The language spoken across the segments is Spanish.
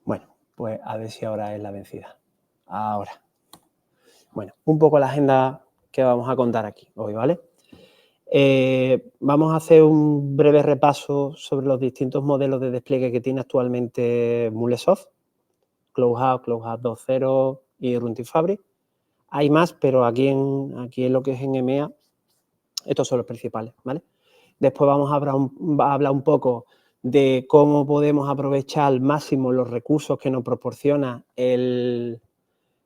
Bueno, pues a ver si ahora es la vencida. Ahora. Bueno, un poco la agenda que vamos a contar aquí hoy, ¿vale? Vamos a hacer un breve repaso sobre los distintos modelos de despliegue que tiene actualmente MuleSoft, CloudHub, CloudHub 2.0 y Running Fabric. Hay más, pero aquí en lo que es en EMEA, estos son los principales, ¿vale? Después vamos a hablar un poco de cómo podemos aprovechar al máximo los recursos que nos proporciona el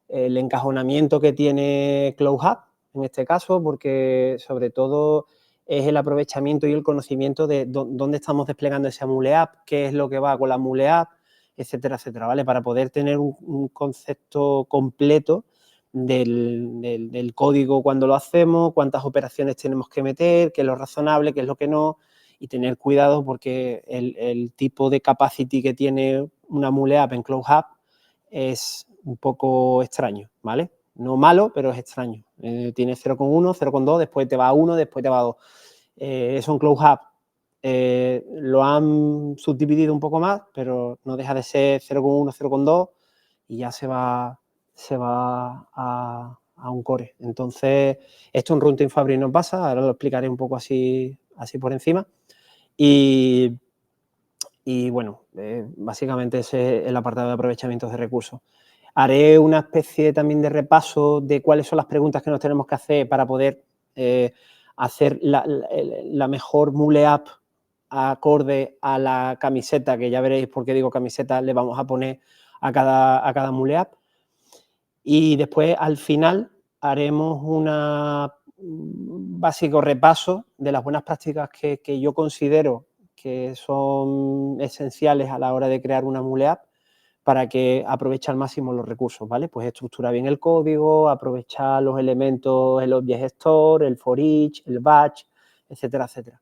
encajonamiento que tiene CloudHub, en este caso, porque sobre todo es el aprovechamiento y el conocimiento de dónde estamos desplegando esa Mule App, qué es lo que va con la Mule App, etcétera, etcétera, ¿vale? Para poder tener un concepto completo del código cuando lo hacemos, cuántas operaciones tenemos que meter, qué es lo razonable, qué es lo que no, y tener cuidado porque el tipo de capacity que tiene una Mule App en CloudHub es un poco extraño, ¿vale? No malo, pero es extraño. Tiene 0,1, 0,2, después te va a 1, después te va a 2. Eso en CloudHub lo han subdividido un poco más, pero no deja de ser 0,1, 0,2 y ya se va a un core. Entonces, esto en Runtime Fabric no pasa, ahora lo explicaré un poco así por encima. Y bueno, básicamente ese es el apartado de aprovechamiento de recursos. Haré una especie también de repaso de cuáles son las preguntas que nos tenemos que hacer para poder hacer la mejor Mule App acorde a la camiseta, que ya veréis por qué digo camiseta, le vamos a poner a cada Mule App. Y después, al final, haremos un básico repaso de las buenas prácticas que yo considero que son esenciales a la hora de crear una Mule App para que aproveche al máximo los recursos, ¿vale? Pues estructurar bien el código, aprovechar los elementos, el Object Store, el For Each, el Batch, etcétera, etcétera.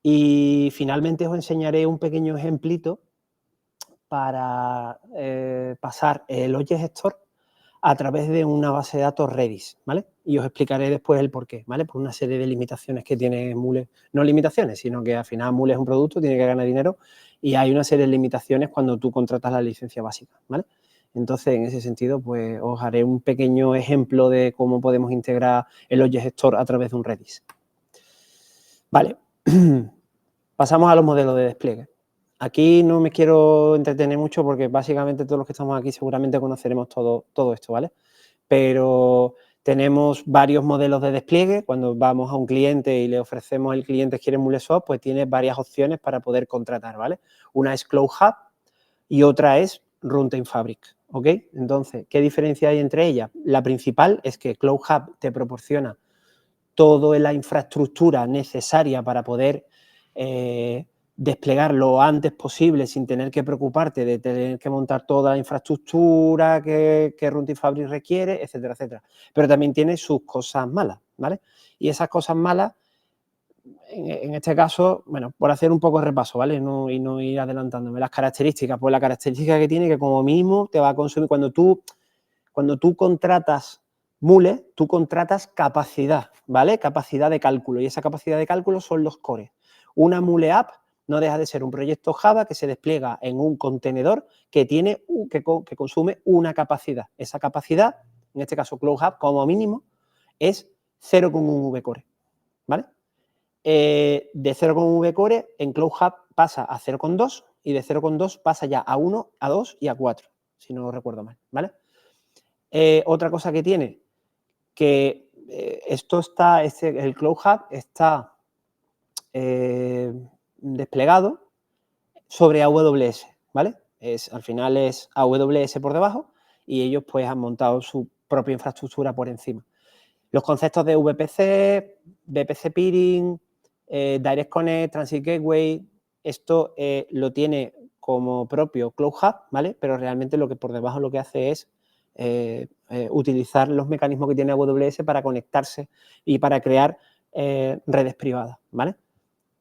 Y finalmente os enseñaré un pequeño ejemplito para pasar el Object Store a través de una base de datos Redis, ¿vale? Y os explicaré después el porqué, ¿vale? Por una serie de limitaciones que tiene Mule, no limitaciones, sino que al final Mule es un producto, tiene que ganar dinero y hay una serie de limitaciones cuando tú contratas la licencia básica, ¿vale? Entonces, en ese sentido, pues os haré un pequeño ejemplo de cómo podemos integrar el Object Store a través de un Redis. Vale, pasamos a los modelos de despliegue. Aquí no me quiero entretener mucho porque básicamente todos los que estamos aquí seguramente conoceremos todo esto, ¿vale? Pero tenemos varios modelos de despliegue. Cuando vamos a un cliente y le ofrecemos el cliente quiere MuleSoft, pues tiene varias opciones para poder contratar, ¿vale? Una es CloudHub y otra es Runtime Fabric, ¿ok? Entonces, ¿qué diferencia hay entre ellas? La principal es que CloudHub te proporciona toda la infraestructura necesaria para poder desplegar lo antes posible sin tener que preocuparte de tener que montar toda la infraestructura que Runtime Fabric requiere, etcétera, etcétera. Pero también tiene sus cosas malas, ¿vale? Y esas cosas malas, en este caso, bueno, por hacer un poco de repaso, ¿vale? Y no ir adelantándome. Las características, pues la característica que tiene que como mínimo te va a consumir, cuando tú contratas Mule, tú contratas capacidad, ¿vale? Capacidad de cálculo, y esa capacidad de cálculo son los cores. Una Mule App no deja de ser un proyecto Java que se despliega en un contenedor que consume una capacidad. Esa capacidad, en este caso CloudHub, como mínimo, es 0,1 vCore, ¿vale? De 0,1 vCore en CloudHub pasa a 0,2 y de 0,2 pasa ya a 1, a 2 y a 4, si no recuerdo mal, ¿vale? Otra cosa que tiene, que el CloudHub está desplegado sobre AWS, ¿vale? Al final es AWS por debajo y ellos pues han montado su propia infraestructura por encima. Los conceptos de VPC, VPC Peering, Direct Connect, Transit Gateway, esto lo tiene como propio CloudHub, ¿vale? Pero realmente lo que por debajo lo que hace es utilizar los mecanismos que tiene AWS para conectarse y para crear redes privadas, ¿vale?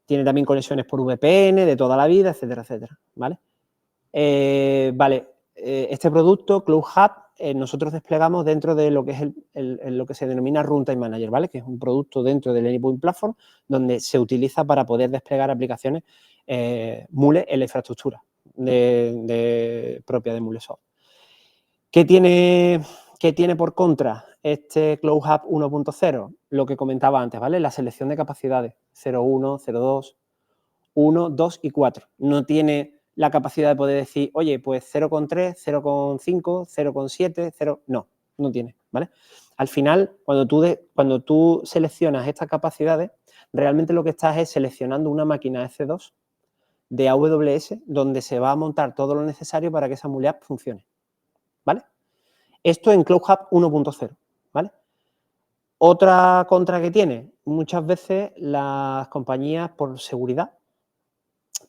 Tiene también conexiones por VPN de toda la vida, etcétera, etcétera, ¿vale? Este producto, CloudHub, nosotros desplegamos dentro de lo que es lo que se denomina Runtime Manager, ¿vale? Que es un producto dentro del Anypoint Platform donde se utiliza para poder desplegar aplicaciones Mule en la infraestructura. propia de MuleSoft. ¿Qué tiene por contra este Cloud Hub 1.0? Lo que comentaba antes, ¿vale? La selección de capacidades, 0.1, 0.2, 1, 2 y 4. No tiene la capacidad de poder decir, oye, pues 0.3, 0.5, 0.7, 0... No tiene, ¿vale? Al final, cuando tú seleccionas estas capacidades, realmente lo que estás es seleccionando una máquina EC2 de AWS donde se va a montar todo lo necesario para que esa Mule App funcione, ¿vale? Esto en Cloud Hub 1.0, ¿vale? Otra contra que tiene, muchas veces las compañías por seguridad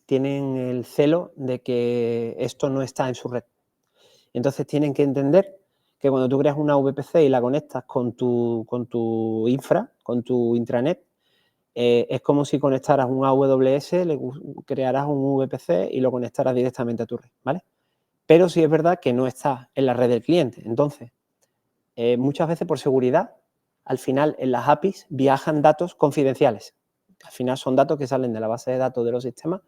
tienen el celo de que esto no está en su red. Entonces tienen que entender que cuando tú creas una VPC y la conectas con tu infra, con tu intranet, es como si conectaras un AWS, le crearas un VPC y lo conectaras directamente a tu red, ¿vale? Pero sí es verdad que no está en la red del cliente. Entonces, muchas veces por seguridad, al final en las APIs viajan datos confidenciales. Al final son datos que salen de la base de datos de los sistemas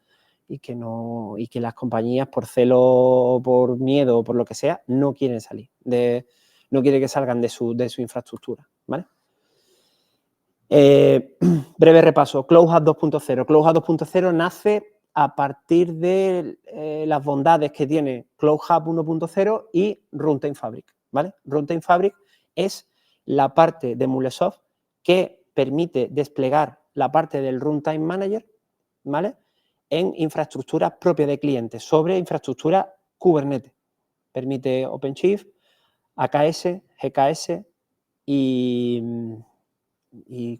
y que las compañías por celo o por miedo o por lo que sea no quieren salir, no quieren que salgan de su infraestructura, ¿vale? Breve repaso, Cloud Hub 2.0. Cloud Hub 2.0 nace a partir de las bondades que tiene Cloud Hub 1.0 y Runtime Fabric, ¿vale? Runtime Fabric es la parte de MuleSoft que permite desplegar la parte del Runtime Manager, ¿vale? En infraestructuras propias de clientes, sobre infraestructura Kubernetes. Permite OpenShift, AKS, GKS y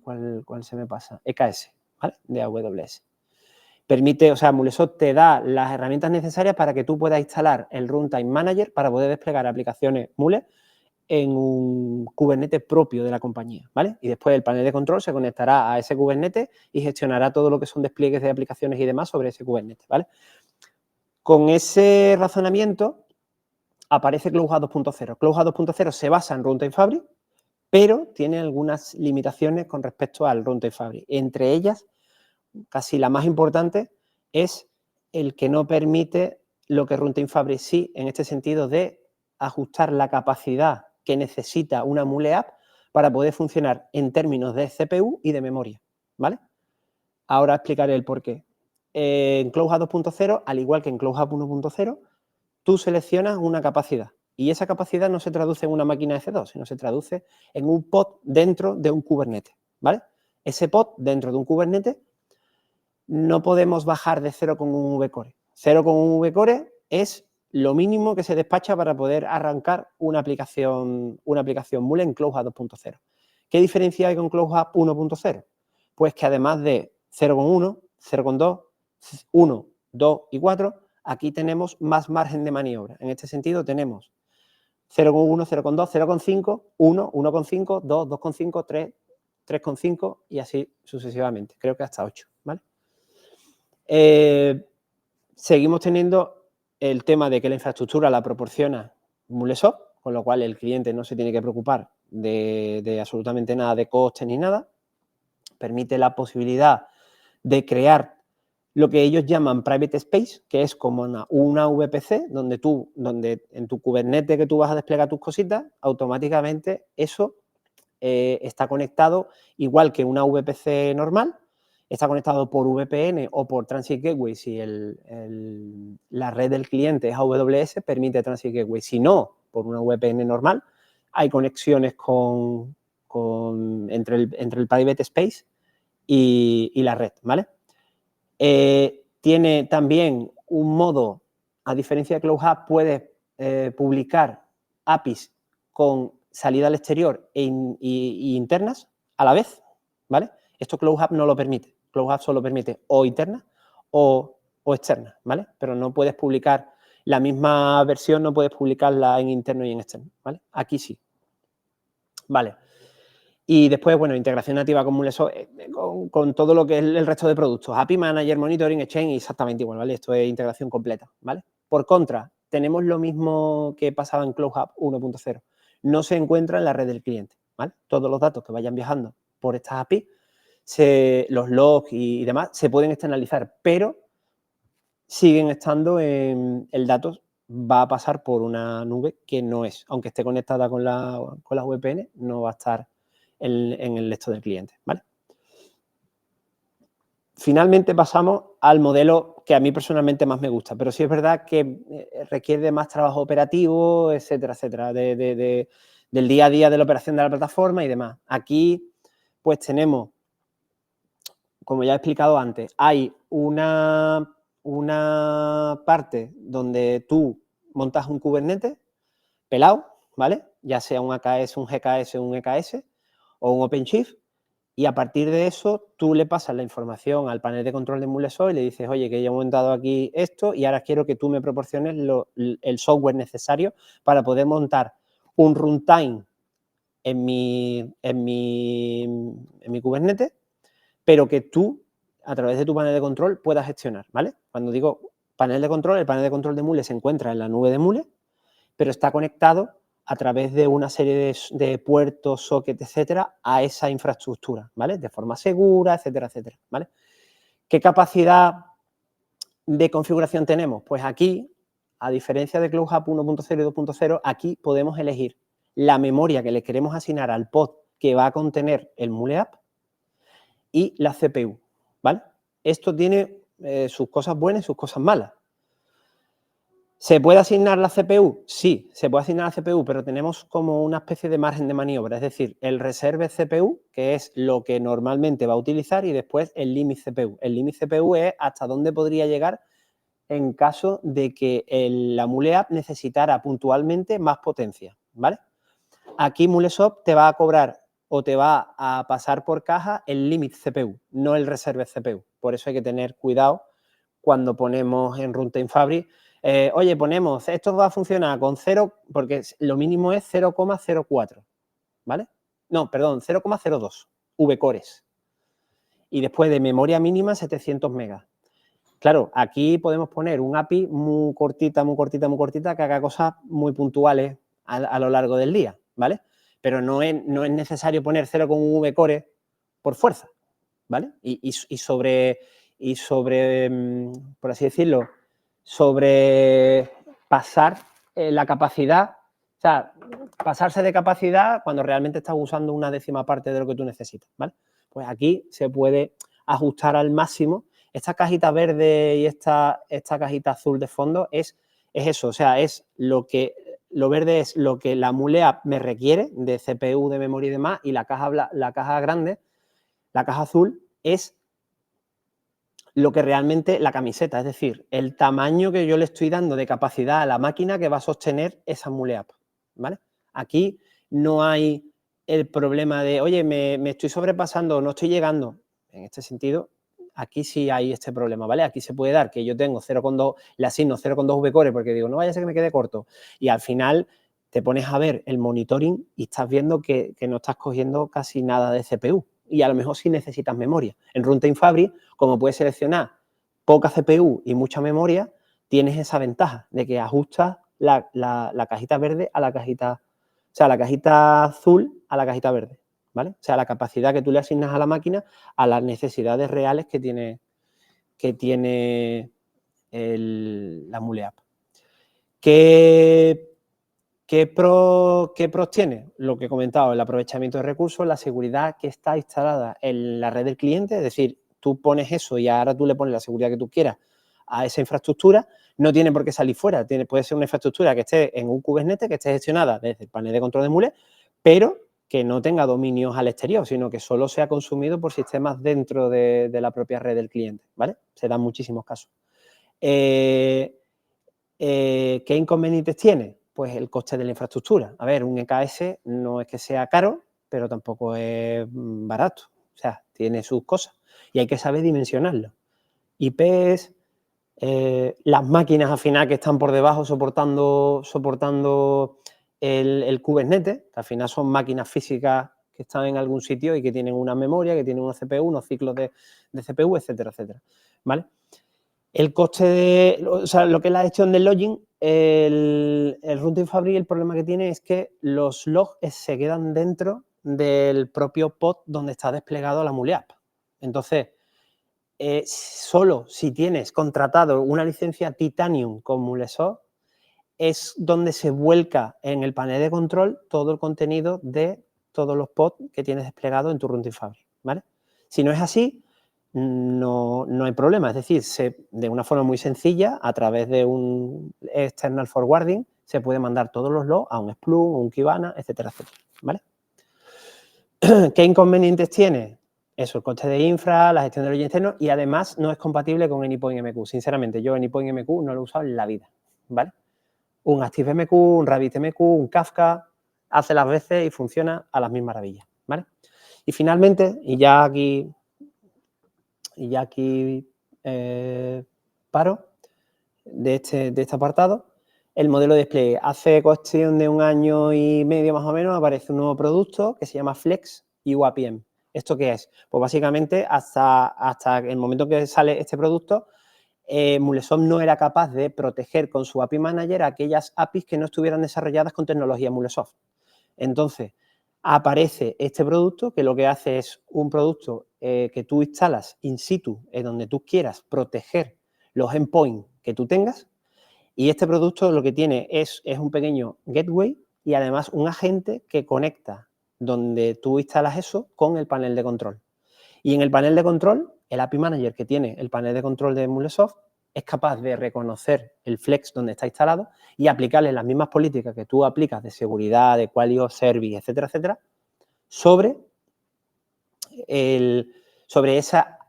¿cuál se me pasa? EKS, ¿vale? De AWS. Permite, o sea, MuleSoft te da las herramientas necesarias para que tú puedas instalar el Runtime Manager para poder desplegar aplicaciones Mule en un Kubernetes propio de la compañía, ¿vale? Y después el panel de control se conectará a ese Kubernetes y gestionará todo lo que son despliegues de aplicaciones y demás sobre ese Kubernetes, ¿vale? Con ese razonamiento aparece Cloud Hub 2.0. Cloud Hub 2.0 se basa en Runtime Fabric, pero tiene algunas limitaciones con respecto al Runtime Fabric. Entre ellas, casi la más importante, es el que no permite lo que Runtime Fabric sí, en este sentido de ajustar la capacidad que necesita una Mule App para poder funcionar en términos de CPU y de memoria, ¿vale? Ahora explicaré el porqué. En Cloud Hub 2.0, al igual que en Cloud Hub 1.0, tú seleccionas una capacidad y esa capacidad no se traduce en una máquina EC2, sino se traduce en un pod dentro de un Kubernetes, ¿vale? Ese pod dentro de un Kubernetes no podemos bajar de 0,1 vCore. 0,1 vCore es lo mínimo que se despacha para poder arrancar una aplicación Mule en Cloud Hub 2.0. ¿Qué diferencia hay con Cloud Hub 1.0? Pues que además de 0,1, 0,2, 1, 2 y 4, aquí tenemos más margen de maniobra. En este sentido tenemos 0,1, 0,2, 0,5, 1, 1,5, 2, 2,5, 3, 3,5 y así sucesivamente. Creo que hasta 8, ¿vale? Seguimos teniendo el tema de que la infraestructura la proporciona MuleSoft, con lo cual el cliente no se tiene que preocupar de absolutamente nada de costes ni nada. Permite la posibilidad de crear lo que ellos llaman private space, que es como una VPC donde en tu Kubernetes que tú vas a desplegar tus cositas, automáticamente eso está conectado igual que una VPC normal, está conectado por VPN o por Transit Gateway si la red del cliente es AWS, permite Transit Gateway. Si no, por una VPN normal, hay conexiones entre el private space y la red, ¿vale? Tiene también un modo, a diferencia de Cloud Hub, puedes publicar APIs con salida al exterior e internas a la vez, ¿vale? Esto Cloud Hub no lo permite. Cloud Hub solo permite o internas o externas, ¿vale? Pero no puedes publicar la misma versión, no puedes publicarla en interno y en externo, ¿vale? Aquí sí. Vale. Y después, bueno, integración nativa con MuleSoft, con todo lo que es el resto de productos. API Manager, Monitoring, Exchange, exactamente igual, ¿vale? Esto es integración completa, ¿vale? Por contra, tenemos lo mismo que pasaba en Cloud Hub 1.0. No se encuentra en la red del cliente, ¿vale? Todos los datos que vayan viajando por estas API, los logs y demás, se pueden externalizar, pero siguen estando el dato va a pasar por una nube que no es, aunque esté conectada con la VPN, no va a estar en el esto del cliente, ¿vale? Finalmente pasamos al modelo que a mí personalmente más me gusta, pero sí es verdad que requiere de más trabajo operativo, etcétera, etcétera, del día a día de la operación de la plataforma y demás. Aquí, pues tenemos, como ya he explicado antes, hay una parte donde tú montas un Kubernetes pelado, ¿vale? Ya sea un AKS, un GKS, un EKS o un OpenShift. Y a partir de eso, tú le pasas la información al panel de control de MuleSoft y le dices, oye, que ya he montado aquí esto y ahora quiero que tú me proporciones el software necesario para poder montar un runtime en mi Kubernetes, pero que tú, a través de tu panel de control, puedas gestionar, ¿vale? Cuando digo panel de control, el panel de control de Mule se encuentra en la nube de Mule, pero está conectado a través de una serie de puertos, sockets, etcétera, a esa infraestructura, ¿vale? De forma segura, etcétera, etcétera, ¿vale? ¿Qué capacidad de configuración tenemos? Pues aquí, a diferencia de CloudHub 1.0 y 2.0, aquí podemos elegir la memoria que le queremos asignar al pod que va a contener el Mule App y la CPU, ¿vale? Esto tiene sus cosas buenas y sus cosas malas. ¿Se puede asignar la CPU? Sí, se puede asignar la CPU, pero tenemos como una especie de margen de maniobra, es decir, el reserve CPU, que es lo que normalmente va a utilizar, y después el limit CPU. El limit CPU es hasta dónde podría llegar en caso de que la Mule App necesitara puntualmente más potencia, ¿vale? Aquí MuleSoft te va a cobrar o te va a pasar por caja el limit CPU, no el reserve CPU. Por eso hay que tener cuidado cuando ponemos en Runtime Fabric, oye, ponemos, esto va a funcionar con 0, porque lo mínimo es 0,04, ¿vale? No, perdón, 0,02 vcores. Y después de memoria mínima, 700 megas. Claro, aquí podemos poner un API muy cortita, muy cortita, muy cortita, que haga cosas muy puntuales a lo largo del día, ¿vale? Pero no es necesario poner 0,1 vcores por fuerza, ¿vale? Y sobre, por así decirlo, sobre pasar la capacidad, o sea, pasarse de capacidad cuando realmente estás usando una décima parte de lo que tú necesitas, ¿vale? Pues aquí se puede ajustar al máximo. Esta cajita verde y esta cajita azul de fondo es eso, o sea, es lo verde es lo que la Mule App me requiere de CPU, de memoria y demás, y la caja grande, la caja azul, es lo que realmente la camiseta, es decir, el tamaño que yo le estoy dando de capacidad a la máquina que va a sostener esa Mule App, ¿vale? Aquí no hay el problema de, oye, me estoy sobrepasando, no estoy llegando. En este sentido, aquí sí hay este problema, ¿vale? Aquí se puede dar que yo tengo 0,2, le asigno 0,2 vcore porque digo, no vaya a ser que me quede corto. Y al final te pones a ver el monitoring y estás viendo que no estás cogiendo casi nada de CPU. Y a lo mejor sí necesitas memoria. En Runtime Fabric, como puedes seleccionar poca CPU y mucha memoria, tienes esa ventaja de que ajustas la cajita verde a la cajita, o sea, la cajita azul a la cajita verde, ¿vale? O sea, la capacidad que tú le asignas a la máquina a las necesidades reales que tiene la Mule App. ¿Qué pros tiene? Lo que he comentado, el aprovechamiento de recursos, la seguridad que está instalada en la red del cliente, es decir, tú pones eso y ahora tú le pones la seguridad que tú quieras a esa infraestructura, no tiene por qué salir fuera, puede ser una infraestructura que esté en un Kubernetes, que esté gestionada desde el panel de control de Mule, pero que no tenga dominios al exterior, sino que solo sea consumido por sistemas dentro de la propia red del cliente, ¿vale? Se dan muchísimos casos. ¿Qué inconvenientes tiene? Pues el coste de la infraestructura. A ver, un EKS no es que sea caro, pero tampoco es barato. O sea, tiene sus cosas y hay que saber dimensionarlo. IPs, las máquinas al final que están por debajo soportando el Kubernetes, que al final son máquinas físicas que están en algún sitio y que tienen una memoria, que tienen una CPU, unos ciclos de CPU, etcétera, etcétera, ¿vale? El coste o sea, lo que es la gestión del login, el Runtime Fabric, el problema que tiene es que los logs se quedan dentro del propio pod donde está desplegado la Mule App. Entonces, solo si tienes contratado una licencia Titanium con MuleSoft, es donde se vuelca en el panel de control todo el contenido de todos los pods que tienes desplegado en tu Runtime Fabric, ¿vale? Si no es así, no hay problema. Es decir, de una forma muy sencilla, a través de un external forwarding, se puede mandar todos los logs a un Splunk, un Kibana, etcétera, etcétera, ¿vale? ¿Qué inconvenientes tiene? Eso, el coste de infra, la gestión de los internos y además no es compatible con Anypoint MQ. Sinceramente, yo Anypoint MQ no lo he usado en la vida, ¿vale? Un ActiveMQ, un RabbitMQ, un Kafka, hace las veces y funciona a las mil maravillas, ¿vale? Y finalmente, y ya aquí paro de este apartado, el modelo de despliegue. Hace cuestión de un año y medio más o menos aparece un nuevo producto que se llama Flex UAPM. ¿Esto qué es? Pues básicamente hasta el momento que sale este producto, MuleSoft no era capaz de proteger con su API Manager aquellas APIs que no estuvieran desarrolladas con tecnología MuleSoft. Entonces, aparece este producto que lo que hace es un producto que tú instalas in situ, en donde tú quieras proteger los endpoints que tú tengas, y este producto lo que tiene es un pequeño gateway y además un agente que conecta donde tú instalas eso con el panel de control. Y en el panel de control, el API Manager que tiene el panel de control de MuleSoft es capaz de reconocer el Flex donde está instalado y aplicarle las mismas políticas que tú aplicas de seguridad, de quality of service, etcétera, etcétera, sobre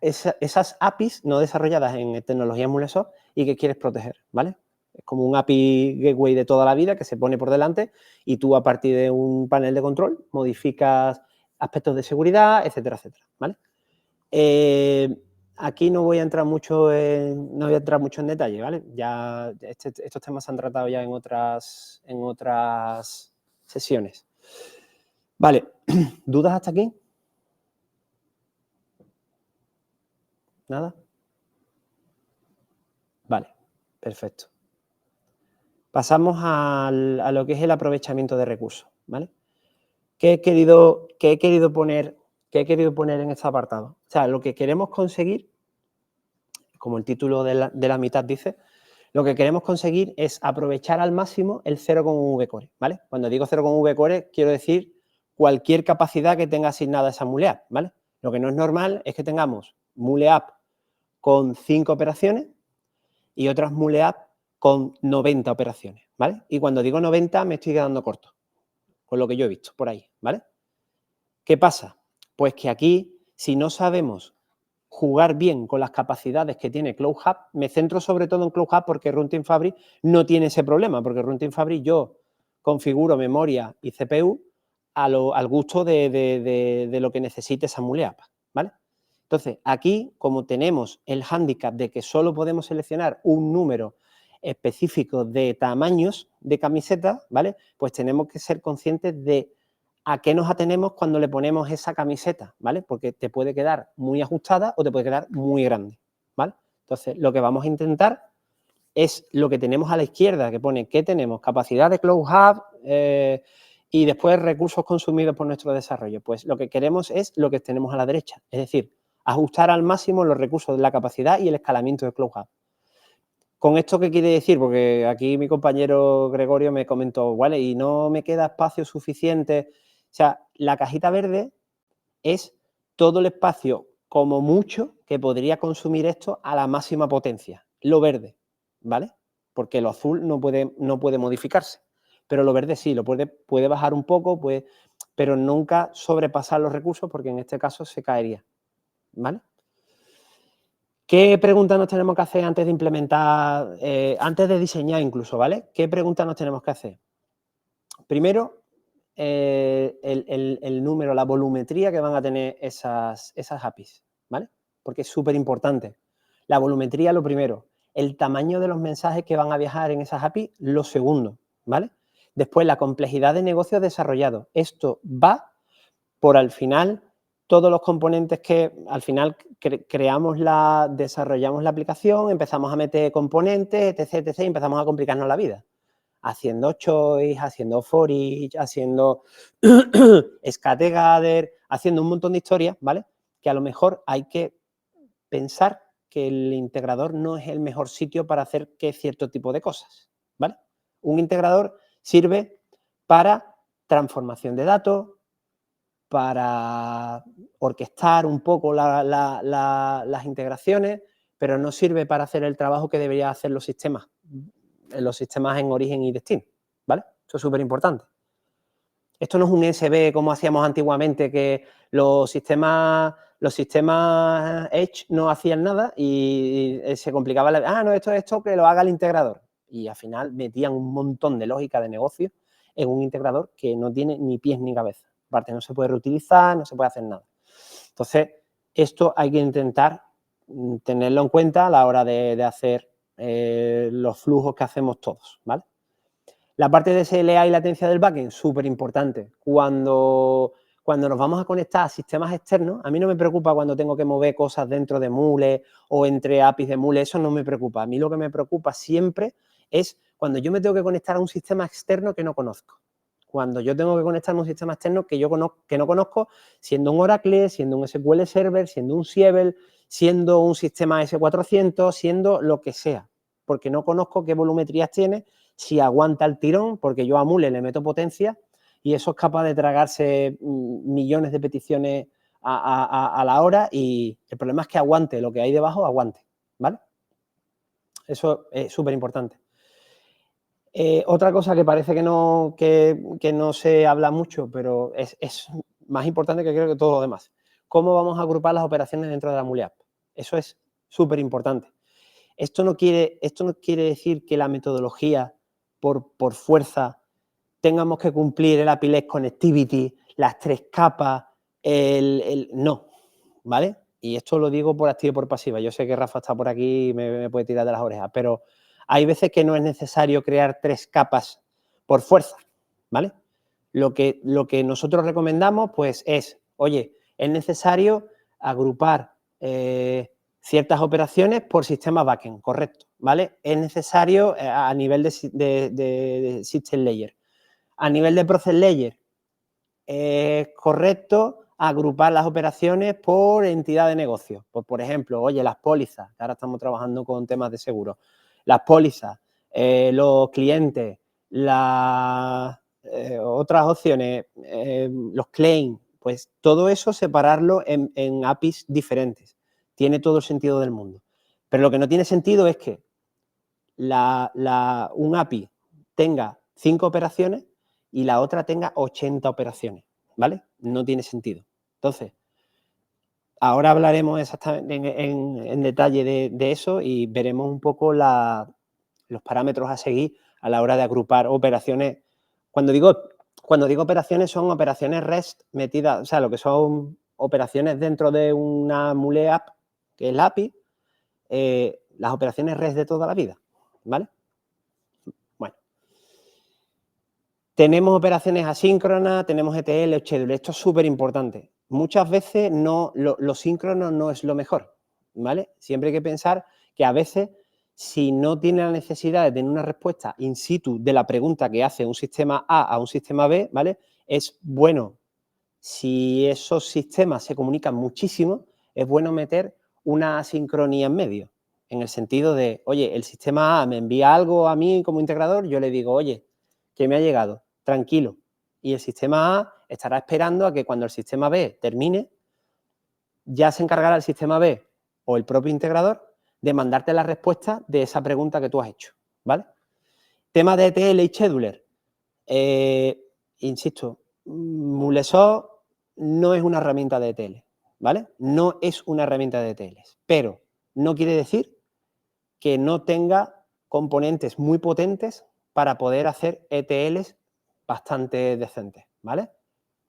esas APIs no desarrolladas en tecnología MuleSoft y que quieres proteger, ¿vale? Es como un API gateway de toda la vida que se pone por delante y tú a partir de un panel de control modificas aspectos de seguridad, etcétera, etcétera, ¿vale? Aquí no voy a entrar mucho en detalle, ¿vale? Ya estos temas se han tratado ya en otras sesiones. Vale, ¿dudas hasta aquí? ¿Nada? Vale, perfecto. Pasamos a lo que es el aprovechamiento de recursos, ¿vale? ¿Qué he querido poner en este apartado? O sea, lo que queremos conseguir, como el título de la mitad dice, lo que queremos conseguir es aprovechar al máximo el 0,1 VCore, ¿vale? Cuando digo 0,1 VCore, quiero decir cualquier capacidad que tenga asignada esa MuleApp, ¿vale? Lo que no es normal es que tengamos MuleApp con 5 operaciones y otras MuleApp con 90 operaciones, ¿vale? Y cuando digo 90 me estoy quedando corto, con lo que yo he visto por ahí, ¿vale? ¿Qué pasa? Pues que aquí, si no sabemos jugar bien con las capacidades que tiene CloudHub, me centro sobre todo en CloudHub porque Runtime Fabric no tiene ese problema, porque Runtime Fabric yo configuro memoria y CPU al gusto de lo que necesite esa MuleApp, ¿vale? Entonces, aquí, como tenemos el hándicap de que solo podemos seleccionar un número específico de tamaños de camiseta, ¿vale? Pues tenemos que ser conscientes de a qué nos atenemos cuando le ponemos esa camiseta, ¿vale? Porque te puede quedar muy ajustada o te puede quedar muy grande, ¿vale? Entonces, lo que vamos a intentar es lo que tenemos a la izquierda, que pone que tenemos capacidad de CloudHub y después recursos consumidos por nuestro desarrollo. Pues lo que queremos es lo que tenemos a la derecha, es decir, ajustar al máximo los recursos de la capacidad y el escalamiento de CloudHub. ¿Con esto qué quiere decir? Porque aquí mi compañero Gregorio me comentó, vale, y no me queda espacio suficiente. O sea, la cajita verde es todo el espacio, como mucho, que podría consumir esto a la máxima potencia. Lo verde, ¿vale? Porque lo azul no puede modificarse. Pero lo verde sí, lo puede bajar un poco, pero nunca sobrepasar los recursos porque en este caso se caería, ¿vale? ¿Qué preguntas nos tenemos que hacer antes de implementar, antes de diseñar incluso, ¿vale? ¿Qué preguntas nos tenemos que hacer? Primero, el número, la volumetría que van a tener esas APIs, ¿vale? Porque es súper importante. La volumetría, lo primero. El tamaño de los mensajes que van a viajar en esas APIs, lo segundo, ¿vale? Después, la complejidad de negocios desarrollados. Esto va por, al final, todos los componentes que al final desarrollamos la aplicación, empezamos a meter componentes, etc., etc., y empezamos a complicarnos la vida. Haciendo choice, haciendo for each, haciendo scatter gather, haciendo un montón de historias, ¿vale? Que a lo mejor hay que pensar que el integrador no es el mejor sitio para hacer cierto tipo de cosas, ¿vale? Un integrador sirve para transformación de datos, para orquestar un poco las integraciones, pero no sirve para hacer el trabajo que deberían hacer los sistemas en origen y destino, ¿vale? Eso es súper importante. Esto no es un USB como hacíamos antiguamente, que los sistemas Edge no hacían nada y se complicaba la vida. No, esto que lo haga el integrador. Y al final metían un montón de lógica de negocio en un integrador que no tiene ni pies ni cabeza. Aparte, no se puede reutilizar, no se puede hacer nada. Entonces, esto hay que intentar tenerlo en cuenta a la hora de hacer los flujos que hacemos todos, ¿vale? La parte de SLA y latencia del backend, súper importante. Cuando nos vamos a conectar a sistemas externos, a mí no me preocupa cuando tengo que mover cosas dentro de Mule o entre APIs de Mule, eso no me preocupa. A mí lo que me preocupa siempre es cuando yo me tengo que conectar a un sistema externo que no conozco. Cuando yo tengo que conectarme a un sistema externo que no conozco, siendo un Oracle, siendo un SQL Server, siendo un Siebel, siendo un sistema S400, siendo lo que sea, porque no conozco qué volumetrías tiene, si aguanta el tirón, porque yo a Mule le meto potencia y eso es capaz de tragarse millones de peticiones a la hora, y el problema es que aguante lo que hay debajo, aguante, ¿vale? Eso es súper importante. Otra cosa que parece que no se habla mucho, pero es más importante que creo que todo lo demás. ¿Cómo vamos a agrupar las operaciones dentro de la Mule App? Eso es súper importante. Esto no quiere decir que la metodología por fuerza tengamos que cumplir el API-led connectivity, las 3 capas, no, ¿vale? Y esto lo digo por activa y por pasiva. Yo sé que Rafa está por aquí y me puede tirar de las orejas, pero hay veces que no es necesario crear 3 capas por fuerza, ¿vale? Lo que nosotros recomendamos, pues, es, oye, es necesario agrupar ciertas operaciones por sistema backend, correcto, ¿vale? Es necesario a nivel de system layer. A nivel de process layer, es correcto agrupar las operaciones por entidad de negocio. Pues, por ejemplo, oye, las pólizas, que ahora estamos trabajando con temas de seguro, las pólizas, los clientes, las otras opciones, los claims, pues todo eso separarlo en APIs diferentes. Tiene todo el sentido del mundo. Pero lo que no tiene sentido es que un API tenga 5 operaciones y la otra tenga 80 operaciones, ¿vale? No tiene sentido. Entonces, ahora hablaremos exactamente en detalle de eso y veremos un poco los parámetros a seguir a la hora de agrupar operaciones. Cuando digo operaciones, son operaciones REST metidas, o sea, lo que son operaciones dentro de una Mule App, que es la API, las operaciones REST de toda la vida, ¿vale? Bueno, tenemos operaciones asíncronas, tenemos ETL, schedule. Esto es súper importante. Muchas veces lo síncrono no es lo mejor, ¿vale? Siempre hay que pensar que a veces, si no tiene la necesidad de tener una respuesta in situ de la pregunta que hace un sistema A un sistema B, ¿vale? Es bueno, si esos sistemas se comunican muchísimo, es bueno meter una asincronía en medio, en el sentido de, oye, el sistema A me envía algo a mí como integrador, yo le digo, oye, que me ha llegado, tranquilo, y el sistema A estará esperando a que cuando el sistema B termine, ya se encargará el sistema B o el propio integrador de mandarte la respuesta de esa pregunta que tú has hecho, ¿vale? Tema de ETL y scheduler. Insisto, MuleSoft no es una herramienta de ETL, ¿vale? No es una herramienta de ETL, pero no quiere decir que no tenga componentes muy potentes para poder hacer ETLs bastante decentes, ¿vale?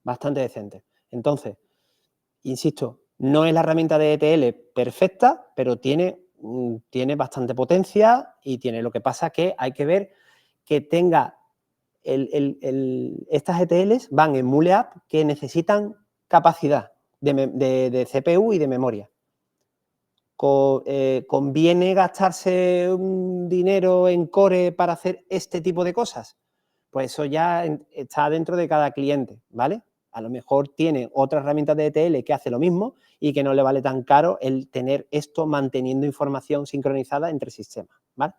Bastante decentes. Entonces, insisto, no es la herramienta de ETL perfecta, pero tiene bastante potencia y tiene. Lo que pasa que hay que ver que tenga estas ETLs van en Mule App que necesitan capacidad de CPU y de memoria. ¿Conviene gastarse un dinero en core para hacer este tipo de cosas? Pues eso ya está dentro de cada cliente, ¿vale? A lo mejor tiene otra herramienta de ETL que hace lo mismo y que no le vale tan caro el tener esto manteniendo información sincronizada entre sistemas, ¿vale?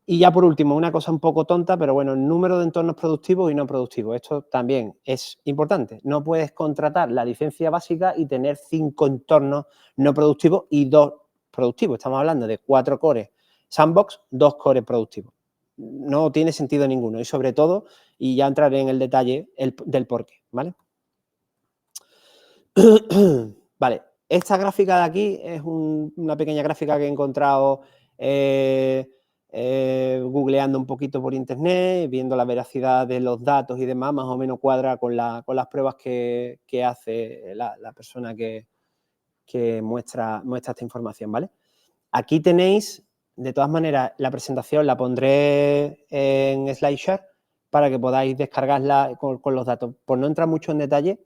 Y ya por último, una cosa un poco tonta, pero bueno, el número de entornos productivos y no productivos. Esto también es importante. No puedes contratar la licencia básica y tener 5 entornos no productivos y 2 productivos. Estamos hablando de 4 cores sandbox, 2 cores productivos. No tiene sentido ninguno. Y sobre todo, y ya entraré en el detalle del por qué, ¿vale? Vale, esta gráfica de aquí es una pequeña gráfica que he encontrado googleando un poquito por internet, viendo la veracidad de los datos y demás, más o menos cuadra con las pruebas que hace la persona que muestra esta información, ¿vale? Aquí tenéis, de todas maneras, la presentación la pondré en SlideShare para que podáis descargarla con los datos. Por no entrar mucho en detalle,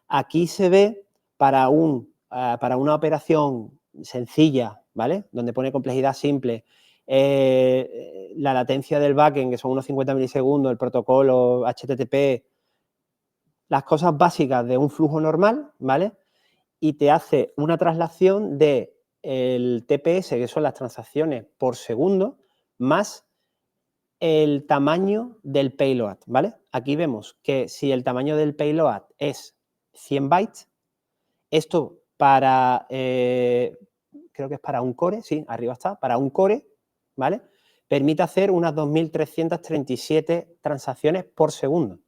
aquí se ve para una operación sencilla, ¿vale? Donde pone complejidad simple, la latencia del backend, que son unos 50 milisegundos, el protocolo HTTP, las cosas básicas de un flujo normal, ¿vale? Y te hace una traslación de el TPS, que son las transacciones por segundo, más el tamaño del payload, ¿vale? Aquí vemos que si el tamaño del payload es 100 bytes, esto para, creo que es para un core, sí, arriba está, para un core, ¿vale? Permite hacer unas 2.337 transacciones por segundo.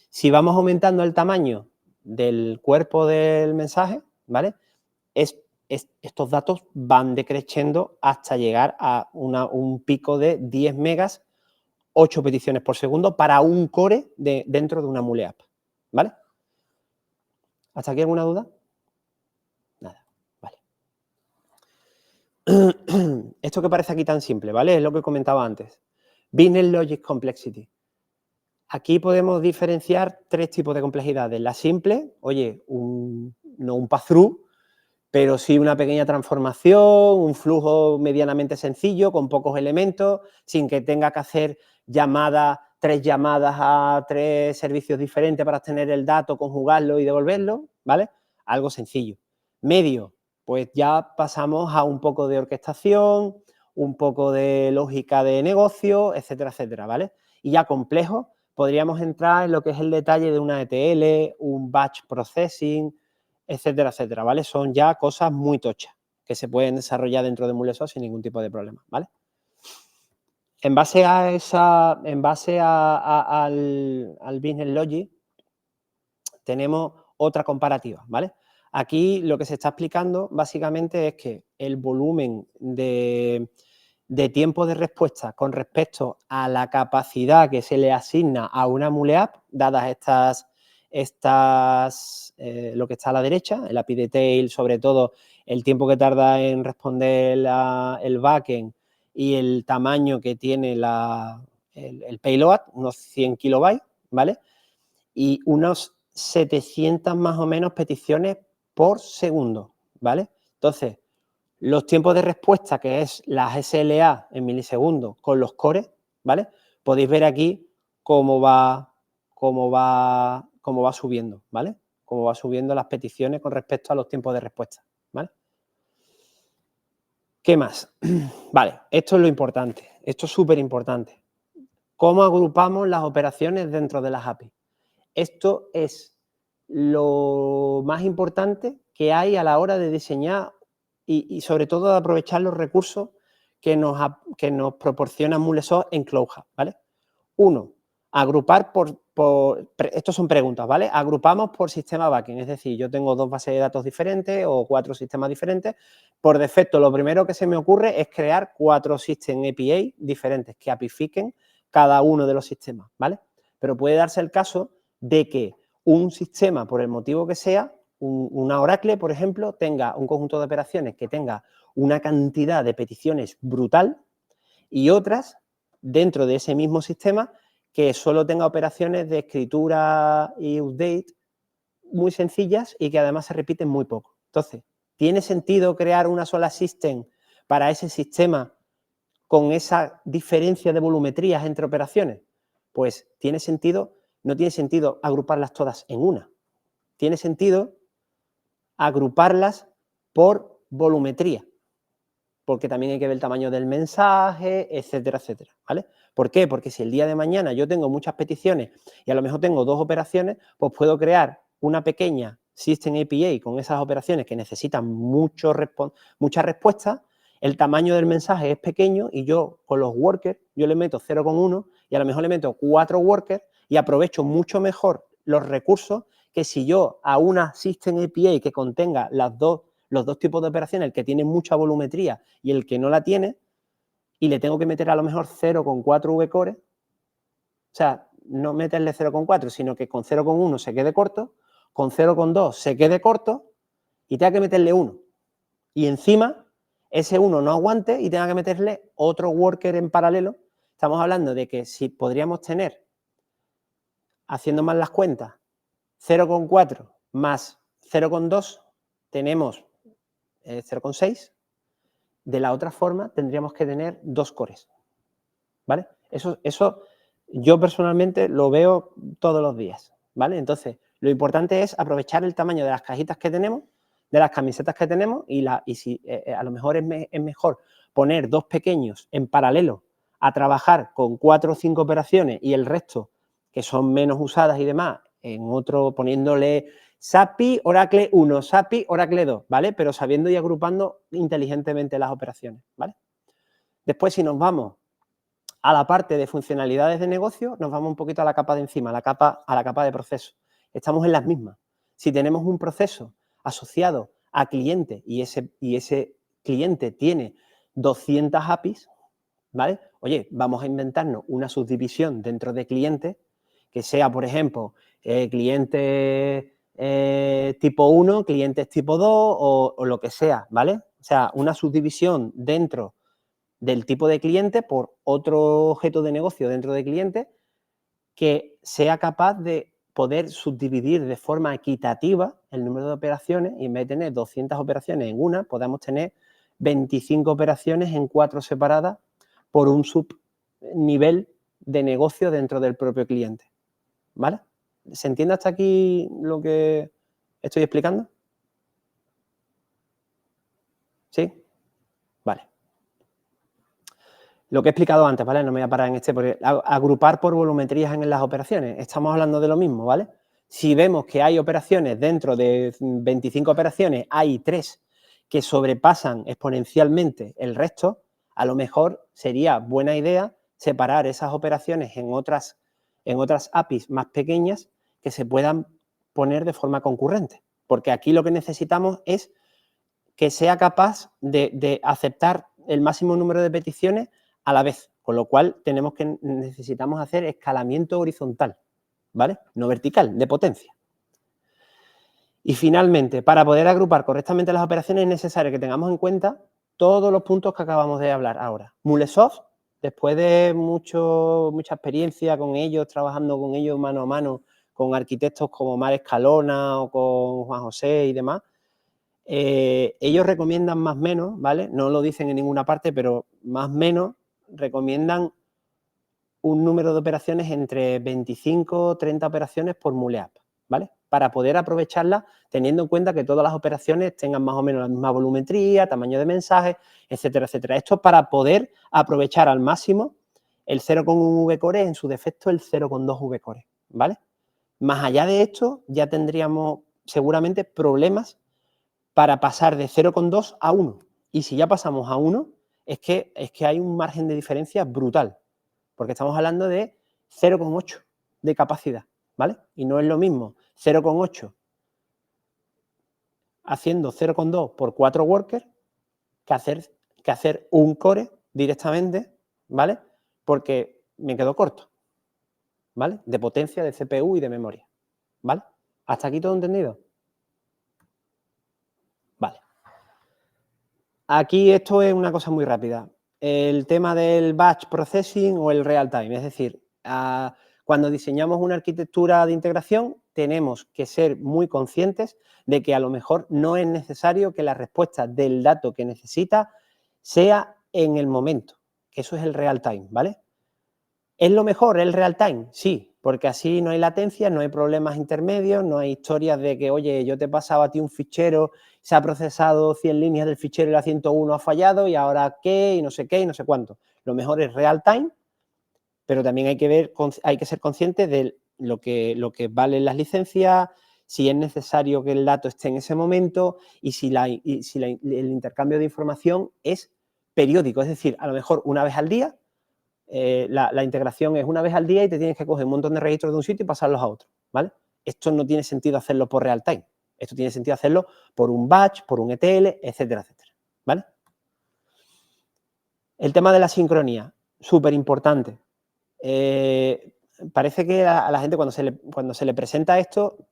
Si vamos aumentando el tamaño del cuerpo del mensaje, ¿vale? Estos datos van decreciendo hasta llegar a un pico de 10 megas, 8 peticiones por segundo para un core dentro de una Mule App, ¿vale? ¿Hasta aquí alguna duda? Nada, vale. Esto que parece aquí tan simple, ¿vale? Es lo que comentaba antes. Business Logic Complexity. Aquí podemos diferenciar 3 tipos de complejidades. La simple, oye, no un pass-through, pero sí una pequeña transformación, un flujo medianamente sencillo, con pocos elementos, sin que tenga que hacer 3 llamadas a 3 servicios diferentes para obtener el dato, conjugarlo y devolverlo, ¿vale? Algo sencillo. Medio, pues ya pasamos a un poco de orquestación, un poco de lógica de negocio, etcétera, etcétera, ¿vale? Y ya complejo, podríamos entrar en lo que es el detalle de una ETL, un batch processing, etcétera, etcétera, ¿vale? Son ya cosas muy tochas que se pueden desarrollar dentro de MuleSoft sin ningún tipo de problema, ¿vale? En base al Business Logic tenemos otra comparativa, ¿vale? Aquí lo que se está explicando básicamente es que el volumen de tiempo de respuesta con respecto a la capacidad que se le asigna a una Mule App, dadas lo que está a la derecha, el API Detail, sobre todo el tiempo que tarda en responder el backend y el tamaño que tiene el payload, unos 100 kilobytes, ¿vale? Y unos 700 más o menos peticiones por segundo, ¿vale? Entonces, los tiempos de respuesta, que es las SLA en milisegundos con los cores, ¿vale? Podéis ver aquí cómo va subiendo, ¿vale? Cómo va subiendo las peticiones con respecto a los tiempos de respuesta, ¿vale? ¿Qué más? Vale, esto es lo importante, esto es súper importante. ¿Cómo agrupamos las operaciones dentro de las API? Esto es lo más importante que hay a la hora de diseñar y sobre todo de aprovechar los recursos que nos proporciona MuleSoft en CloudHub, ¿vale? 1, agrupar estos son preguntas, ¿vale? Agrupamos por sistema backend, es decir, yo tengo 2 bases de datos diferentes o 4 sistemas diferentes. Por defecto, lo primero que se me ocurre es crear 4 System API diferentes que apifiquen cada uno de los sistemas, ¿vale? Pero puede darse el caso de que un sistema, por el motivo que sea, una Oracle, por ejemplo, tenga un conjunto de operaciones que tenga una cantidad de peticiones brutal y otras dentro de ese mismo sistema que solo tenga operaciones de escritura y update muy sencillas y que además se repiten muy poco. Entonces, ¿tiene sentido crear una sola system para ese sistema con esa diferencia de volumetrías entre operaciones? Pues tiene sentido, no tiene sentido agruparlas todas en una. Tiene sentido agruparlas por volumetría, porque también hay que ver el tamaño del mensaje, etcétera, etcétera, ¿vale? ¿Por qué? Porque si el día de mañana yo tengo muchas peticiones y a lo mejor tengo 2 operaciones, pues puedo crear una pequeña System API con esas operaciones que necesitan muchas respuestas, el tamaño del mensaje es pequeño y yo con los workers, yo le meto 0,1 y a lo mejor le meto 4 workers y aprovecho mucho mejor los recursos que si yo a una System API que contenga los dos tipos de operaciones, el que tiene mucha volumetría y el que no la tiene, y le tengo que meter a lo mejor 0,4 vcores, o sea, no meterle 0,4, sino que con 0,1 se quede corto, con 0,2 se quede corto y tenga que meterle 1. Y encima ese 1 no aguante y tenga que meterle otro worker en paralelo. Estamos hablando de que si podríamos tener, haciendo mal las cuentas, 0,4 más 0,2, tenemos 0,6. De la otra forma tendríamos que tener 2 cores, ¿vale? Eso yo personalmente lo veo todos los días, ¿vale? Entonces, lo importante es aprovechar el tamaño de las cajitas que tenemos, de las camisetas que tenemos y si a lo mejor es mejor poner 2 pequeños en paralelo a trabajar con 4 o 5 operaciones y el resto, que son menos usadas y demás, en otro poniéndole SAPI, Oracle 1, SAPI, Oracle 2, ¿vale? Pero sabiendo y agrupando inteligentemente las operaciones, ¿vale? Después, si nos vamos a la parte de funcionalidades de negocio, nos vamos un poquito a la capa de encima, a la capa de proceso. Estamos en las mismas. Si tenemos un proceso asociado a cliente y ese cliente tiene 200 APIs, ¿vale? Oye, vamos a inventarnos una subdivisión dentro de cliente que sea, por ejemplo, cliente tipo 1, clientes tipo 2 o lo que sea, ¿vale? O sea, una subdivisión dentro del tipo de cliente por otro objeto de negocio dentro de cliente que sea capaz de poder subdividir de forma equitativa el número de operaciones y en vez de tener 200 operaciones en una, podamos tener 25 operaciones en 4 separadas por un subnivel de negocio dentro del propio cliente, ¿vale? ¿Se entiende hasta aquí lo que estoy explicando? ¿Sí? Vale. Lo que he explicado antes, ¿vale? No me voy a parar en porque agrupar por volumetrías en las operaciones. Estamos hablando de lo mismo, ¿vale? Si vemos que hay operaciones dentro de 25 operaciones, hay 3 que sobrepasan exponencialmente el resto, a lo mejor sería buena idea separar esas operaciones en otras APIs más pequeñas que se puedan poner de forma concurrente. Porque aquí lo que necesitamos es que sea capaz de aceptar el máximo número de peticiones a la vez, con lo cual necesitamos hacer escalamiento horizontal, ¿vale? No vertical, de potencia. Y finalmente, para poder agrupar correctamente las operaciones es necesario que tengamos en cuenta todos los puntos que acabamos de hablar ahora. MuleSoft, después de mucha experiencia con ellos, trabajando con ellos mano a mano, con arquitectos como Mar Escalona o con Juan José y demás, ellos recomiendan más o menos, ¿vale? No lo dicen en ninguna parte, pero más o menos recomiendan un número de operaciones entre 25 o 30 operaciones por MuleApp, ¿vale? Para poder aprovecharla teniendo en cuenta que todas las operaciones tengan más o menos la misma volumetría, tamaño de mensaje, etcétera, etcétera. Esto es para poder aprovechar al máximo el 0,1 vcore, en su defecto el 0,2 vcore, ¿vale? Más allá de esto, ya tendríamos seguramente problemas para pasar de 0,2 a 1. Y si ya pasamos a 1, es que hay un margen de diferencia brutal, porque estamos hablando de 0,8 de capacidad, ¿vale? Y no es lo mismo 0,8 haciendo 0,2 por 4 workers que hacer un core directamente, ¿vale? Porque me quedo corto, ¿vale? De potencia, de CPU y de memoria, ¿vale? ¿Hasta aquí todo entendido? Vale. Aquí esto es una cosa muy rápida. El tema del batch processing o el real time, es decir, cuando diseñamos una arquitectura de integración tenemos que ser muy conscientes de que a lo mejor no es necesario que la respuesta del dato que necesita sea en el momento, que eso es el real time, ¿vale? ¿Es lo mejor el real time? Sí, porque así no hay latencia, no hay problemas intermedios, no hay historias de que, oye, yo te he pasado a ti un fichero, se ha procesado 100 líneas del fichero y la 101 ha fallado y ahora qué, y no sé qué, y no sé cuánto. Lo mejor es real time, pero también hay que ser consciente de lo que valen las licencias, si es necesario que el dato esté en ese momento y si el intercambio de información es periódico, es decir, a lo mejor una vez al día, la integración es una vez al día y te tienes que coger un montón de registros de un sitio y pasarlos a otro, ¿vale? Esto no tiene sentido hacerlo por real time, esto tiene sentido hacerlo por un batch, por un ETL, etcétera, etcétera, ¿vale? El tema de la sincronía, súper importante. Parece que a la gente cuando se le presenta esto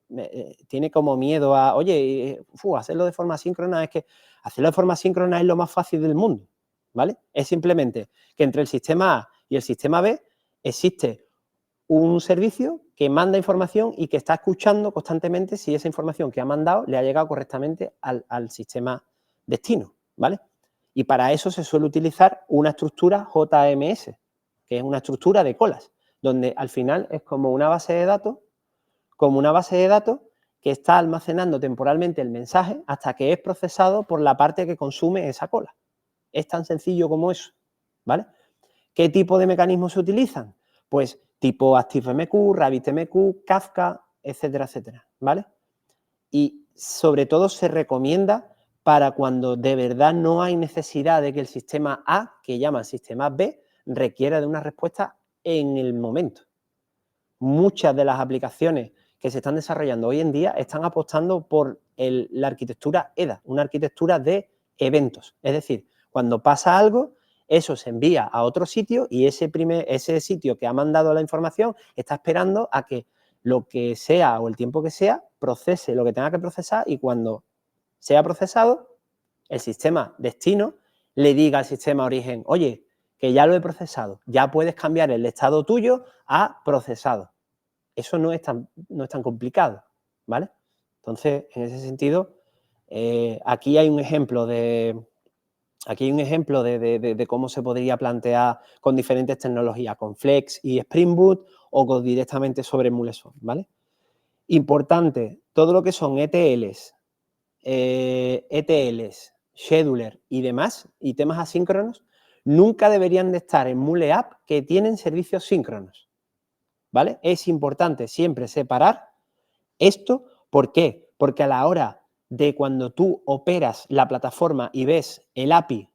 tiene como miedo a, oye, hacerlo de forma síncrona, es que hacerlo de forma síncrona es lo más fácil del mundo, ¿vale? Es simplemente que entre el sistema A y el sistema B existe un servicio que manda información y que está escuchando constantemente si esa información que ha mandado le ha llegado correctamente al sistema destino, ¿vale? Y para eso se suele utilizar una estructura JMS, que es una estructura de colas, donde al final es como una base de datos, que está almacenando temporalmente el mensaje hasta que es procesado por la parte que consume esa cola. Es tan sencillo como eso, ¿vale? ¿Qué tipo de mecanismos se utilizan? Pues tipo ActiveMQ, RabbitMQ, Kafka, etcétera, etcétera, ¿vale? Y sobre todo se recomienda para cuando de verdad no hay necesidad de que el sistema A, que llaman sistema B, requiera de una respuesta en el momento. Muchas de las aplicaciones que se están desarrollando hoy en día están apostando por la arquitectura EDA, una arquitectura de eventos. Es decir, cuando pasa algo, eso se envía a otro sitio y ese sitio que ha mandado la información está esperando a que lo que sea o el tiempo que sea procese lo que tenga que procesar y cuando sea procesado, el sistema destino le diga al sistema origen, oye, que ya lo he procesado, ya puedes cambiar el estado tuyo a procesado. Eso no es tan complicado, ¿vale? Entonces, en ese sentido, aquí hay un ejemplo de cómo se podría plantear con diferentes tecnologías, con Flex y Spring Boot o directamente sobre MuleSoft, ¿vale? Importante, todo lo que son ETLs, scheduler y demás, y temas asíncronos, nunca deberían de estar en Mule App que tienen servicios síncronos, ¿vale? Es importante siempre separar esto. ¿Por qué? Porque a la hora de cuando tú operas la plataforma y ves el API,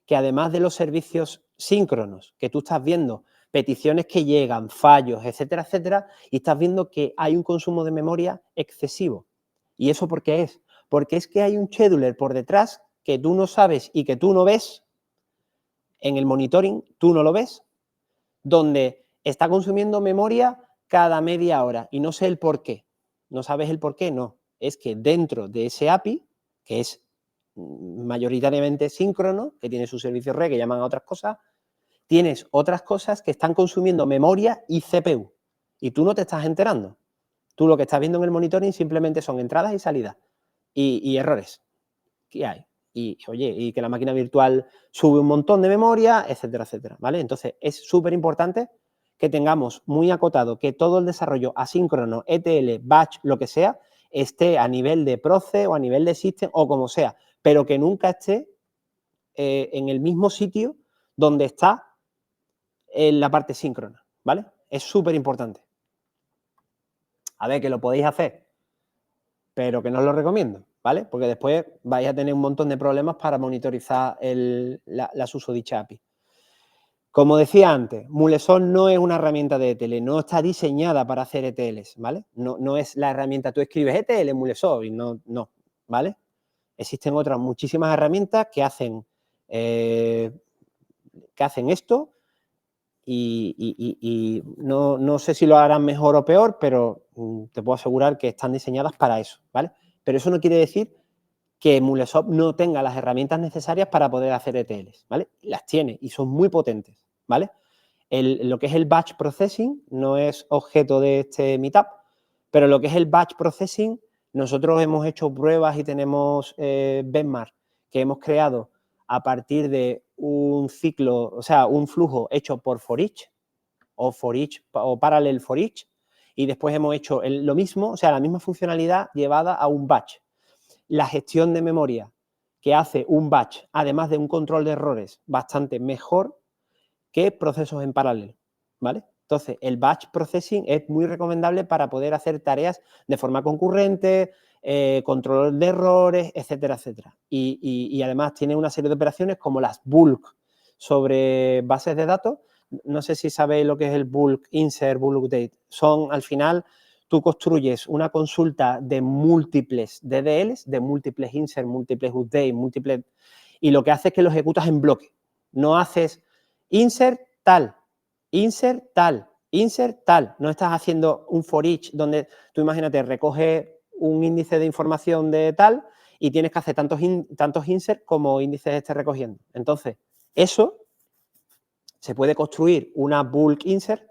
que además de los servicios síncronos, que tú estás viendo peticiones que llegan, fallos, etcétera, etcétera, y estás viendo que hay un consumo de memoria excesivo. ¿Y eso por qué es? Porque es que hay un scheduler por detrás que tú no sabes y que tú no ves, en el monitoring tú no lo ves, donde está consumiendo memoria cada media hora y no sé el por qué. ¿No sabes el por qué? No. Es que dentro de ese API, que es mayoritariamente síncrono, que tiene sus servicios red que llaman a otras cosas, tienes otras cosas que están consumiendo memoria y CPU. Y tú no te estás enterando. Tú lo que estás viendo en el monitoring simplemente son entradas y salidas y errores que hay. Y, oye, y que la máquina virtual sube un montón de memoria, etcétera, etcétera, ¿vale? Entonces, es súper importante que tengamos muy acotado que todo el desarrollo asíncrono, ETL, batch, lo que sea, esté a nivel de proce o a nivel de system o como sea, pero que nunca esté en el mismo sitio donde está en la parte síncrona, ¿vale? Es súper importante. A ver, que lo podéis hacer, pero que no os lo recomiendo, ¿vale? Porque después vais a tener un montón de problemas para monitorizar la susodicha API. Como decía antes, MuleSoft no es una herramienta de ETL, no está diseñada para hacer ETLs, ¿vale? No es la herramienta, tú escribes ETL en MuleSoft y no, ¿vale? Existen otras muchísimas herramientas que hacen esto y no sé si lo harán mejor o peor, pero te puedo asegurar que están diseñadas para eso, ¿vale? Pero eso no quiere decir que MuleSoft no tenga las herramientas necesarias para poder hacer ETLs, ¿vale? Las tiene y son muy potentes, ¿vale? Lo que es el batch processing no es objeto de este meetup, pero lo que es el batch processing, nosotros hemos hecho pruebas y tenemos benchmark que hemos creado a partir de un ciclo, o sea, un flujo hecho por for each o for each o parallel for each, y después hemos hecho lo mismo, o sea, la misma funcionalidad llevada a un batch. La gestión de memoria que hace un batch, además de un control de errores bastante mejor que procesos en paralelo, ¿vale? Entonces, el batch processing es muy recomendable para poder hacer tareas de forma concurrente, control de errores, etcétera, etcétera. Y además tiene una serie de operaciones como las bulk sobre bases de datos. No sé si sabéis lo que es el bulk insert, bulk update. Son, al final, tú construyes una consulta de múltiples DDLs, de múltiples insert, múltiples update, múltiples... Y lo que hace es que lo ejecutas en bloque. No haces insert tal, insert tal, insert tal. No estás haciendo un for each donde tú, imagínate, recoges un índice de información de tal y tienes que hacer tantos insert como índices estés recogiendo. Entonces, eso se puede construir una bulk insert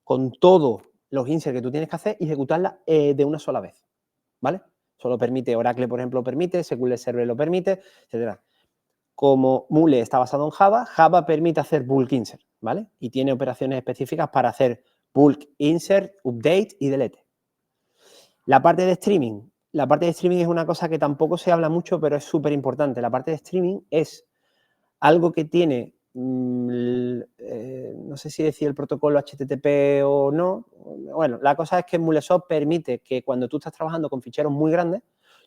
con todos los insert que tú tienes que hacer y ejecutarla de una sola vez, ¿vale? Eso lo permite Oracle, por ejemplo, lo permite, SQL Server lo permite, etcétera. Como Mule está basado en Java, Java permite hacer bulk insert, ¿vale? Y tiene operaciones específicas para hacer bulk insert, update y delete. La parte de streaming es una cosa que tampoco se habla mucho, pero es súper importante. La parte de streaming es algo que tiene, no sé si decir el protocolo HTTP o no. Bueno, la cosa es que Mulesoft permite que cuando tú estás trabajando con ficheros muy grandes,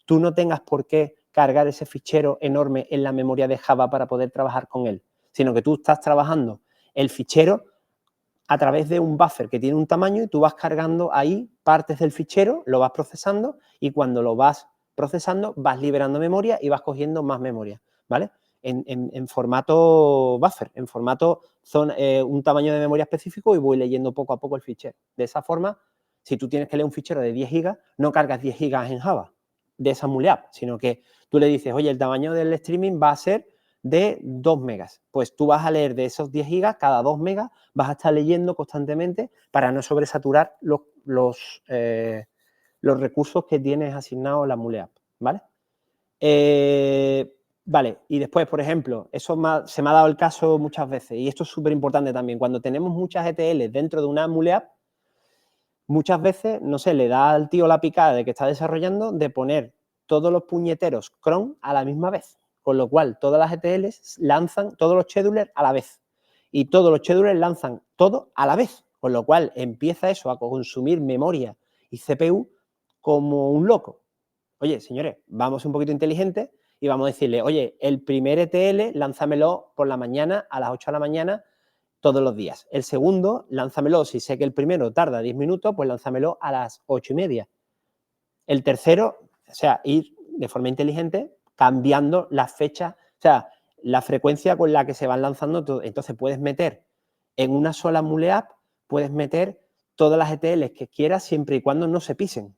tú no tengas por qué cargar ese fichero enorme en la memoria de Java para poder trabajar con él, sino que tú estás trabajando el fichero a través de un buffer que tiene un tamaño y tú vas cargando ahí partes del fichero, lo vas procesando y cuando lo vas procesando vas liberando memoria y vas cogiendo más memoria, ¿vale? En formato buffer, en formato un tamaño de memoria específico y voy leyendo poco a poco el fichero. De esa forma, si tú tienes que leer un fichero de 10 gigas, no cargas 10 gigas en Java de esa Mule App, sino que tú le dices, oye, el tamaño del streaming va a ser de 2 megas. Pues tú vas a leer de esos 10 gigas, cada 2 megas vas a estar leyendo constantemente para no sobresaturar los recursos que tienes asignados a la Mule App, ¿vale? Vale, y después, por ejemplo, eso se me ha dado el caso muchas veces, y esto es súper importante también, cuando tenemos muchas ETL dentro de una Mule App, muchas veces, no sé, le da al tío la picada de que está desarrollando de poner todos los puñeteros cron a la misma vez, con lo cual todas las ETLs lanzan todos los schedulers a la vez, y todos los schedulers lanzan todo a la vez, con lo cual empieza eso a consumir memoria y CPU como un loco. Oye, señores, vamos un poquito inteligentes y vamos a decirle, oye, el primer ETL lánzamelo por la mañana a las 8 de la mañana todos los días. El segundo, lánzamelo, si sé que el primero tarda 10 minutos, pues lánzamelo a las 8:30. El tercero, o sea, ir de forma inteligente cambiando las fechas, o sea, la frecuencia con la que se van lanzando todo. Entonces puedes meter en una sola Mule App, puedes meter todas las ETLs que quieras siempre y cuando no se pisen,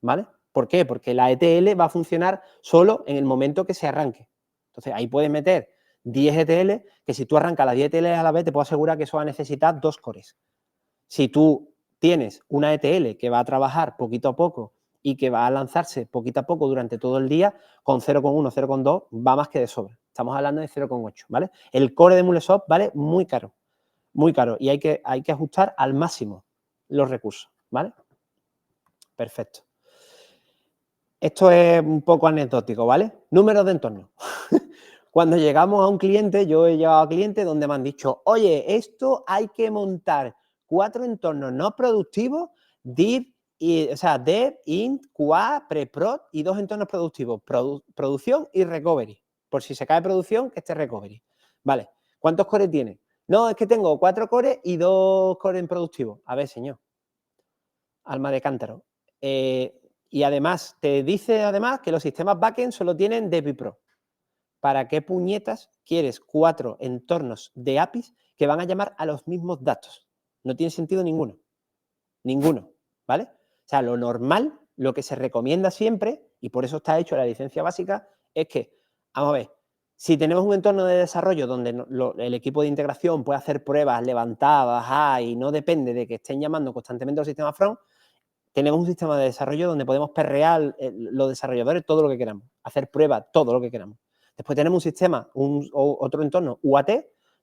¿vale? ¿Por qué? Porque la ETL va a funcionar solo en el momento que se arranque. Entonces ahí puedes meter 10 ETL, que si tú arrancas las 10 ETL a la vez, te puedo asegurar que eso va a necesitar 2 cores. Si tú tienes una ETL que va a trabajar poquito a poco y que va a lanzarse poquito a poco durante todo el día, con 0,1, 0,2 va más que de sobra. Estamos hablando de 0,8, ¿vale? El core de Mulesoft vale muy caro, y hay que ajustar al máximo los recursos, ¿vale? Perfecto. Esto es un poco anecdótico, ¿vale? Números de entorno. Cuando llegamos a un cliente, yo he llegado a clientes donde me han dicho, oye, esto hay que montar 4 entornos no productivos, div, dev, int, QA, pre-prod y 2 entornos productivos, producción y recovery. Por si se cae producción, que esté recovery. Vale, ¿cuántos cores tiene? No, es que tengo 4 cores y 2 cores en productivo. A ver, señor, alma de cántaro. Y además, te dice además que los sistemas backend solo tienen Dev y Pro. ¿Para qué puñetas quieres 4 entornos de APIs que van a llamar a los mismos datos? No tiene sentido ninguno. Ninguno, ¿vale? O sea, lo normal, lo que se recomienda siempre, y por eso está hecho la licencia básica, es que, vamos a ver, si tenemos un entorno de desarrollo donde el equipo de integración puede hacer pruebas, levantar, bajar, y no depende de que estén llamando constantemente al sistema front, tenemos un sistema de desarrollo donde podemos perrear los desarrolladores todo lo que queramos, hacer pruebas, todo lo que queramos. Después tenemos un sistema, otro entorno UAT,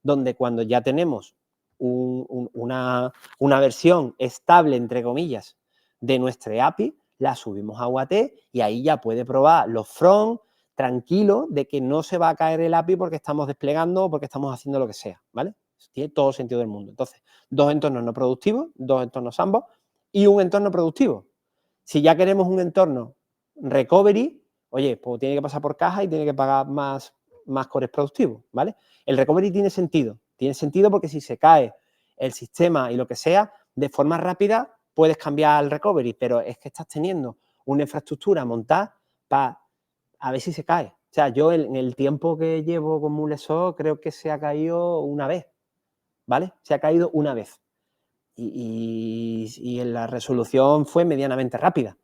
donde cuando ya tenemos una versión estable, entre comillas, de nuestra API, la subimos a UAT y ahí ya puede probar los front tranquilo de que no se va a caer el API porque estamos desplegando o porque estamos haciendo lo que sea, ¿vale? Tiene todo el sentido del mundo. Entonces, 2 entornos no productivos, 2 entornos Sandbox y un entorno productivo. Si ya queremos un entorno recovery, oye, pues tiene que pasar por caja y tiene que pagar más cores productivos, ¿vale? El recovery tiene sentido porque si se cae el sistema y lo que sea, de forma rápida puedes cambiar el recovery, pero es que estás teniendo una infraestructura montada para a ver si se cae. O sea, yo en el tiempo que llevo con MuleSoft creo que se ha caído una vez, ¿vale? Se ha caído una vez. Y la resolución fue medianamente rápida,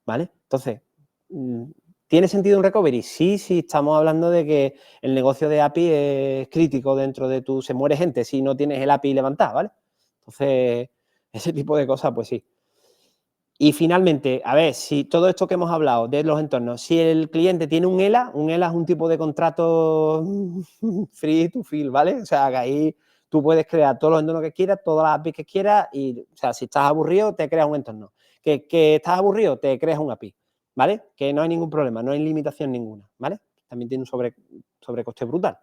¿vale? Entonces, ¿tiene sentido un recovery? Sí, estamos hablando de que el negocio de API es crítico dentro de se muere gente si no tienes el API levantado, ¿vale? Entonces, ese tipo de cosas, pues sí. Y finalmente, a ver, si todo esto que hemos hablado de los entornos, si el cliente tiene un ELA es un tipo de contrato free to fill, ¿vale? O sea, que ahí tú puedes crear todos los entornos que quieras, todas las APIs que quieras y, o sea, si estás aburrido, te creas un entorno. Que estás aburrido, te creas un API, ¿vale? Que no hay ningún problema, no hay limitación ninguna, ¿vale? También tiene un sobrecoste brutal.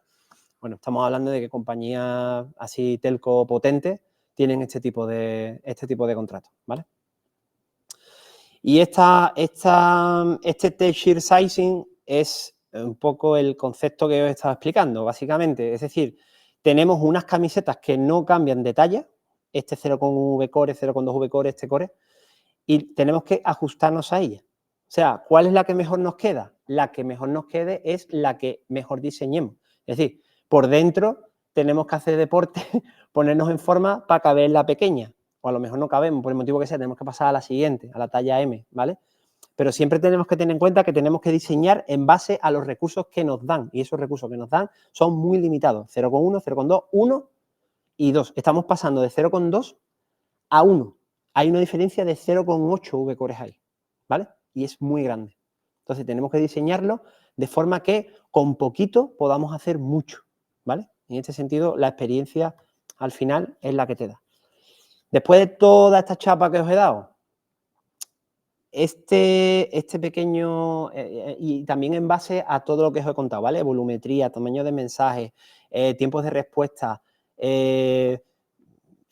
Bueno, estamos hablando de que compañías así telco potentes tienen este tipo de contratos, ¿vale? Y este Tape-Share Sizing es un poco el concepto que os he estado explicando, básicamente. Es decir, tenemos unas camisetas que no cambian de talla, este 0,1 V-core, 0,2 V-core, este core, y tenemos que ajustarnos a ella. O sea, ¿cuál es la que mejor nos queda? La que mejor nos quede es la que mejor diseñemos. Es decir, por dentro tenemos que hacer deporte, ponernos en forma para caber la pequeña. O a lo mejor no cabemos, por el motivo que sea, tenemos que pasar a la siguiente, a la talla M, ¿vale? Pero siempre tenemos que tener en cuenta que tenemos que diseñar en base a los recursos que nos dan. Y esos recursos que nos dan son muy limitados. 0,1, 0,2, 1 y 2. Estamos pasando de 0,2 a 1. Hay una diferencia de 0,8 V-cores ahí, ¿vale? Y es muy grande. Entonces tenemos que diseñarlo de forma que con poquito podamos hacer mucho, ¿vale? En este sentido, la experiencia al final es la que te da. Después de toda esta chapa que os he dado, este pequeño, y también en base a todo lo que os he contado, ¿vale? Volumetría, tamaño de mensajes, tiempos de respuesta, en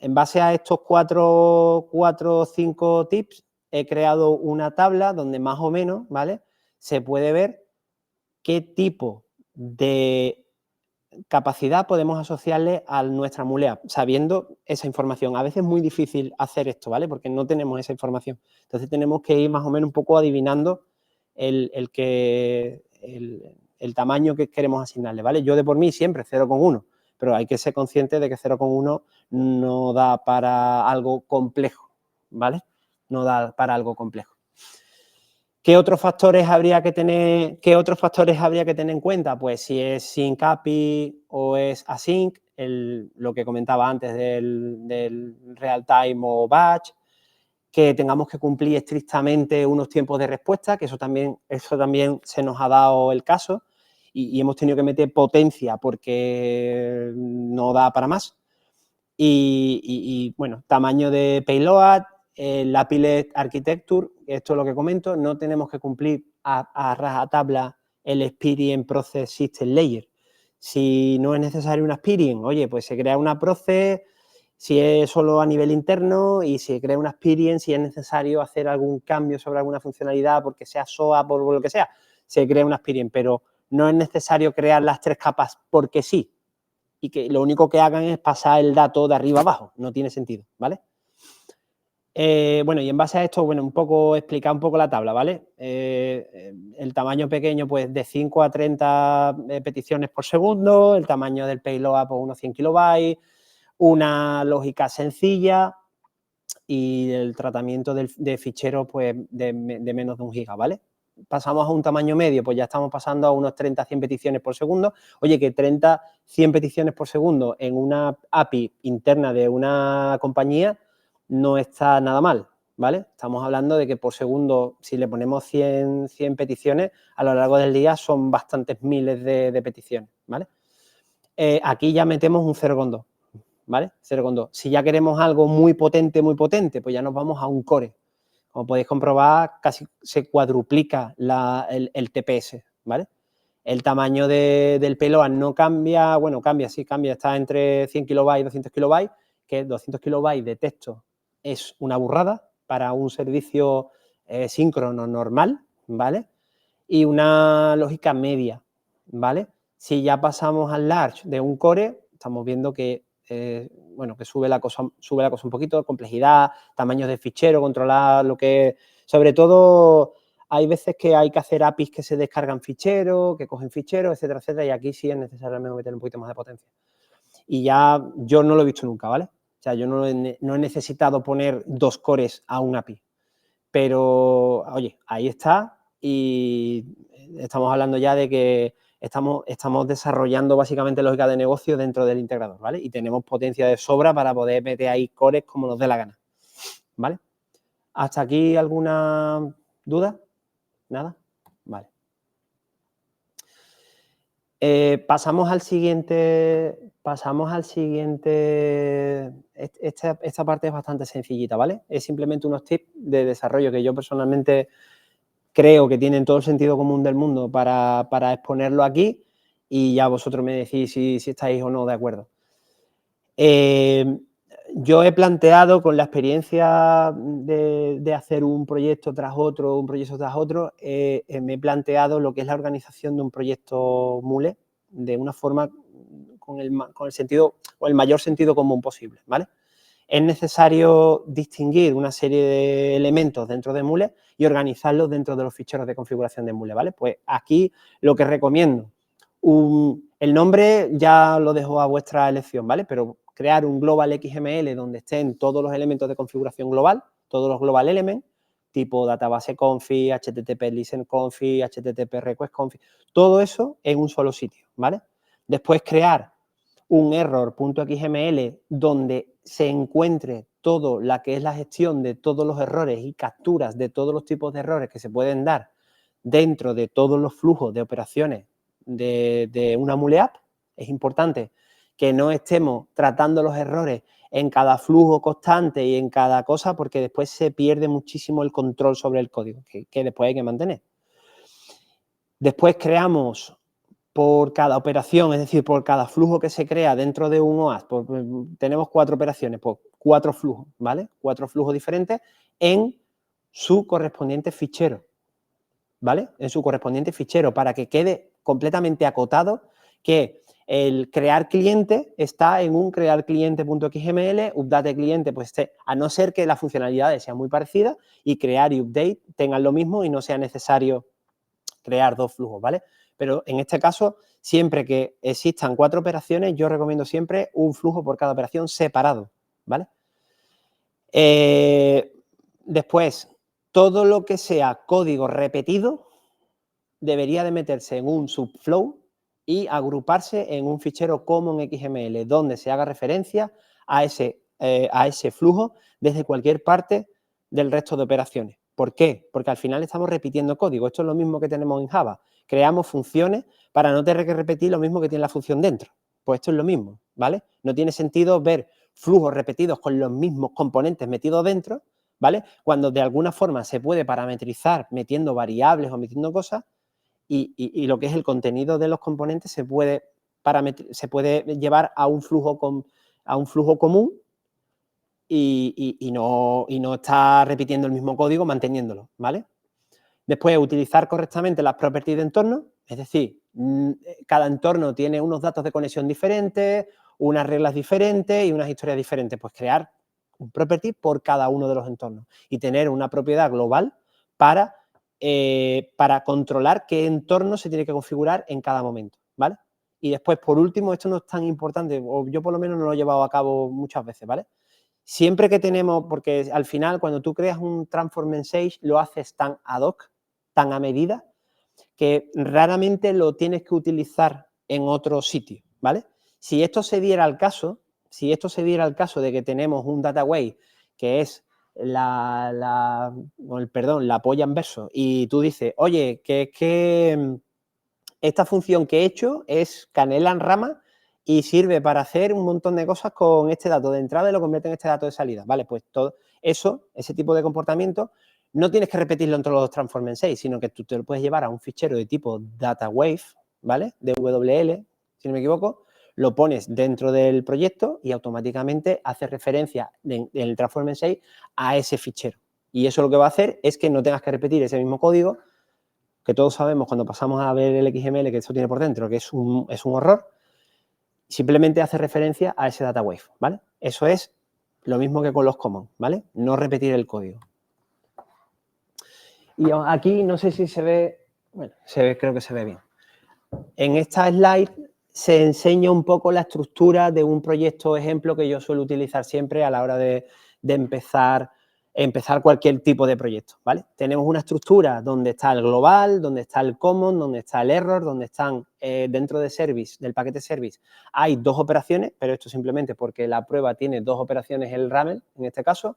base a estos 4 o 5 tips, he creado una tabla donde más o menos, ¿vale? Se puede ver qué tipo de capacidad podemos asociarle a nuestra MuleApp, sabiendo esa información. A veces es muy difícil hacer esto, ¿vale? Porque no tenemos esa información. Entonces tenemos que ir más o menos un poco adivinando el tamaño que queremos asignarle, ¿vale? Yo de por mí siempre 0,1, pero hay que ser consciente de que 0,1 no da para algo complejo, ¿vale? No da para algo complejo. ¿Qué otros factores habría que tener en cuenta? Pues si es sync API o es async, lo que comentaba antes del real time o batch, que tengamos que cumplir estrictamente unos tiempos de respuesta, que eso también se nos ha dado el caso y hemos tenido que meter potencia porque no da para más. Y bueno, tamaño de payload, la API-led architecture, esto es lo que comento, no tenemos que cumplir a rajatabla el Experience Process System Layer. Si no es necesario una Experience, oye, pues se crea una Process, si es solo a nivel interno, y se crea una Experience, si es necesario hacer algún cambio sobre alguna funcionalidad, porque sea SOA, por lo que sea, se crea una Experience, pero no es necesario crear las 3 capas porque sí, y que lo único que hagan es pasar el dato de arriba abajo, no tiene sentido, ¿vale? Bueno, y en base a esto, bueno, explicar un poco la tabla, ¿vale? El tamaño pequeño, pues de 5 a 30 peticiones por segundo, el tamaño del payload, pues unos 100 kilobytes, una lógica sencilla y el tratamiento de ficheros, pues de menos de 1 giga, ¿vale? Pasamos a un tamaño medio, pues ya estamos pasando a unos 30, 100 peticiones por segundo. Oye, que 30, 100 peticiones por segundo en una API interna de una compañía no está nada mal, ¿vale? Estamos hablando de que por segundo, si le ponemos 100 peticiones, a lo largo del día son bastantes miles de peticiones, ¿vale? Aquí ya metemos un 0,2, ¿vale? 0,2. Si ya queremos algo muy potente, pues ya nos vamos a un core. Como podéis comprobar, casi se cuadruplica el TPS, ¿vale? El tamaño del payload no cambia, bueno, cambia, sí, cambia, está entre 100 kilobytes y 200 kilobytes, que 200 kilobytes de texto es una burrada para un servicio síncrono normal, ¿vale? Y una lógica media, ¿vale? Si ya pasamos al large de un core, estamos viendo que, bueno, que sube la cosa un poquito, complejidad, tamaños de fichero, controlar lo que... Sobre todo, hay veces que hay que hacer APIs que se descargan ficheros, que cogen ficheros, etcétera, etcétera, y aquí sí es necesario meter un poquito más de potencia. Y ya yo no lo he visto nunca, ¿vale? O sea, yo no he necesitado poner 2 cores a un API. Pero, oye, ahí está y estamos hablando ya de que estamos desarrollando básicamente lógica de negocio dentro del integrador, ¿vale? Y tenemos potencia de sobra para poder meter ahí cores como nos dé la gana, ¿vale? ¿Hasta aquí alguna duda? ¿Nada? Vale. Pasamos al siguiente. Esta parte es bastante sencillita, ¿vale? Es simplemente unos tips de desarrollo que yo personalmente creo que tienen todo el sentido común del mundo para exponerlo aquí y ya vosotros me decís si estáis o no de acuerdo. Yo he planteado con la experiencia de hacer un proyecto tras otro, me he planteado lo que es la organización de un proyecto Mule de una forma con el sentido o el mayor sentido común posible, ¿vale? Es necesario distinguir una serie de elementos dentro de Mule y organizarlos dentro de los ficheros de configuración de Mule, ¿vale? Pues aquí lo que recomiendo, el nombre ya lo dejo a vuestra elección, ¿vale? Pero crear un global XML donde estén todos los elementos de configuración global, todos los global elements, tipo database config, http listen config, http request config, todo eso en un solo sitio, ¿vale? Después crear un error.xml donde se encuentre todo la que es la gestión de todos los errores y capturas de todos los tipos de errores que se pueden dar dentro de todos los flujos de operaciones de una Mule App. Es importante que no estemos tratando los errores en cada flujo constante y en cada cosa, porque después se pierde muchísimo el control sobre el código, que después hay que mantener. Después creamos por cada operación, es decir, por cada flujo que se crea dentro de un OAS, tenemos 4 operaciones, pues 4 flujos, ¿vale? 4 flujos diferentes en su correspondiente fichero, ¿vale? En su correspondiente fichero, para que quede completamente acotado que el crear cliente está en un crear cliente.xml, update cliente, pues a no ser que las funcionalidades sean muy parecidas y crear y update tengan lo mismo y no sea necesario crear 2 flujos, ¿vale? Pero en este caso, siempre que existan 4 operaciones, yo recomiendo siempre un flujo por cada operación separado, ¿vale? Después, todo lo que sea código repetido debería de meterse en un subflow y agruparse en un fichero common XML donde se haga referencia a ese flujo desde cualquier parte del resto de operaciones. ¿Por qué? Porque al final estamos repitiendo código. Esto es lo mismo que tenemos en Java. Creamos funciones para no tener que repetir lo mismo que tiene la función dentro. Pues esto es lo mismo, ¿vale? No tiene sentido ver flujos repetidos con los mismos componentes metidos dentro, ¿vale? Cuando de alguna forma se puede parametrizar metiendo variables o metiendo cosas, y lo que es el contenido de los componentes se puede llevar a un flujo común y no está repitiendo el mismo código manteniéndolo, ¿vale? Después, utilizar correctamente las properties de entorno, es decir, cada entorno tiene unos datos de conexión diferentes, unas reglas diferentes y unas historias diferentes. Pues crear un property por cada uno de los entornos y tener una propiedad global para controlar qué entorno se tiene que configurar en cada momento, ¿vale? Y después, por último, esto no es tan importante, o yo por lo menos no lo he llevado a cabo muchas veces, ¿vale? Siempre que tenemos, porque al final cuando tú creas un transform en Sage lo haces tan ad hoc, tan a medida, que raramente lo tienes que utilizar en otro sitio, ¿vale? Si esto se diera al caso de que tenemos un dataway que es la polla en verso y tú dices, oye, que esta función que he hecho es canela en rama y sirve para hacer un montón de cosas con este dato de entrada y lo convierte en este dato de salida, ¿vale? Pues todo eso, ese tipo de comportamiento, no tienes que repetirlo en todos los transform en 6, sino que tú te lo puedes llevar a un fichero de tipo DataWave, ¿vale? DWL, si no me equivoco, lo pones dentro del proyecto y automáticamente hace referencia en el transform en 6 a ese fichero. Y eso lo que va a hacer es que no tengas que repetir ese mismo código, que todos sabemos cuando pasamos a ver el XML que eso tiene por dentro, que es un horror. Simplemente hace referencia a ese DataWave, ¿vale? Eso es lo mismo que con los common, ¿vale? No repetir el código. Y aquí no sé si se ve, bueno, creo que se ve bien. En esta slide se enseña un poco la estructura de un proyecto ejemplo que yo suelo utilizar siempre a la hora de empezar cualquier tipo de proyecto, ¿vale? Tenemos una estructura donde está el global, donde está el common, donde está el error, donde están dentro de service, del paquete service, hay 2 operaciones, pero esto simplemente porque la prueba tiene 2 operaciones el RAML, en este caso,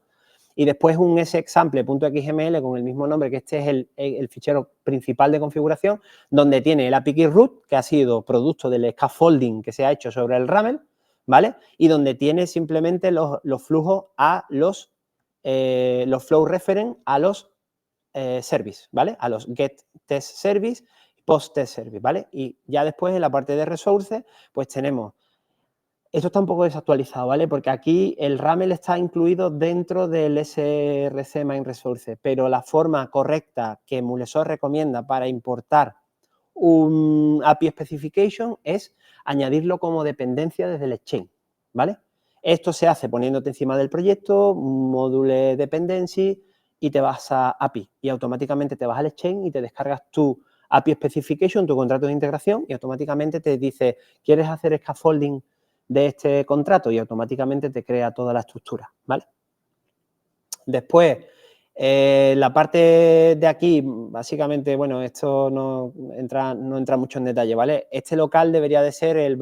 y después un sexample.xml con el mismo nombre, que este es el fichero principal de configuración, donde tiene el API key root, que ha sido producto del scaffolding que se ha hecho sobre el RAML, ¿vale? Y donde tiene simplemente los flujos a los flow reference a los service, ¿vale? A los get test service, post test service, ¿vale? Y ya después en la parte de resources, pues tenemos, esto está un poco desactualizado, ¿vale? Porque aquí el RAML está incluido dentro del SRC Main Resource, pero la forma correcta que Mulesor recomienda para importar un API Specification es añadirlo como dependencia desde el Exchange, ¿vale? Esto se hace poniéndote encima del proyecto, Module Dependency, y te vas a API, y automáticamente te vas al Exchange y te descargas tu API Specification, tu contrato de integración, y automáticamente te dice, ¿quieres hacer scaffolding de este contrato? Y automáticamente te crea toda la estructura, ¿vale? Después, la parte de aquí, básicamente, bueno, esto no entra mucho en detalle, ¿vale? Este local debería de ser el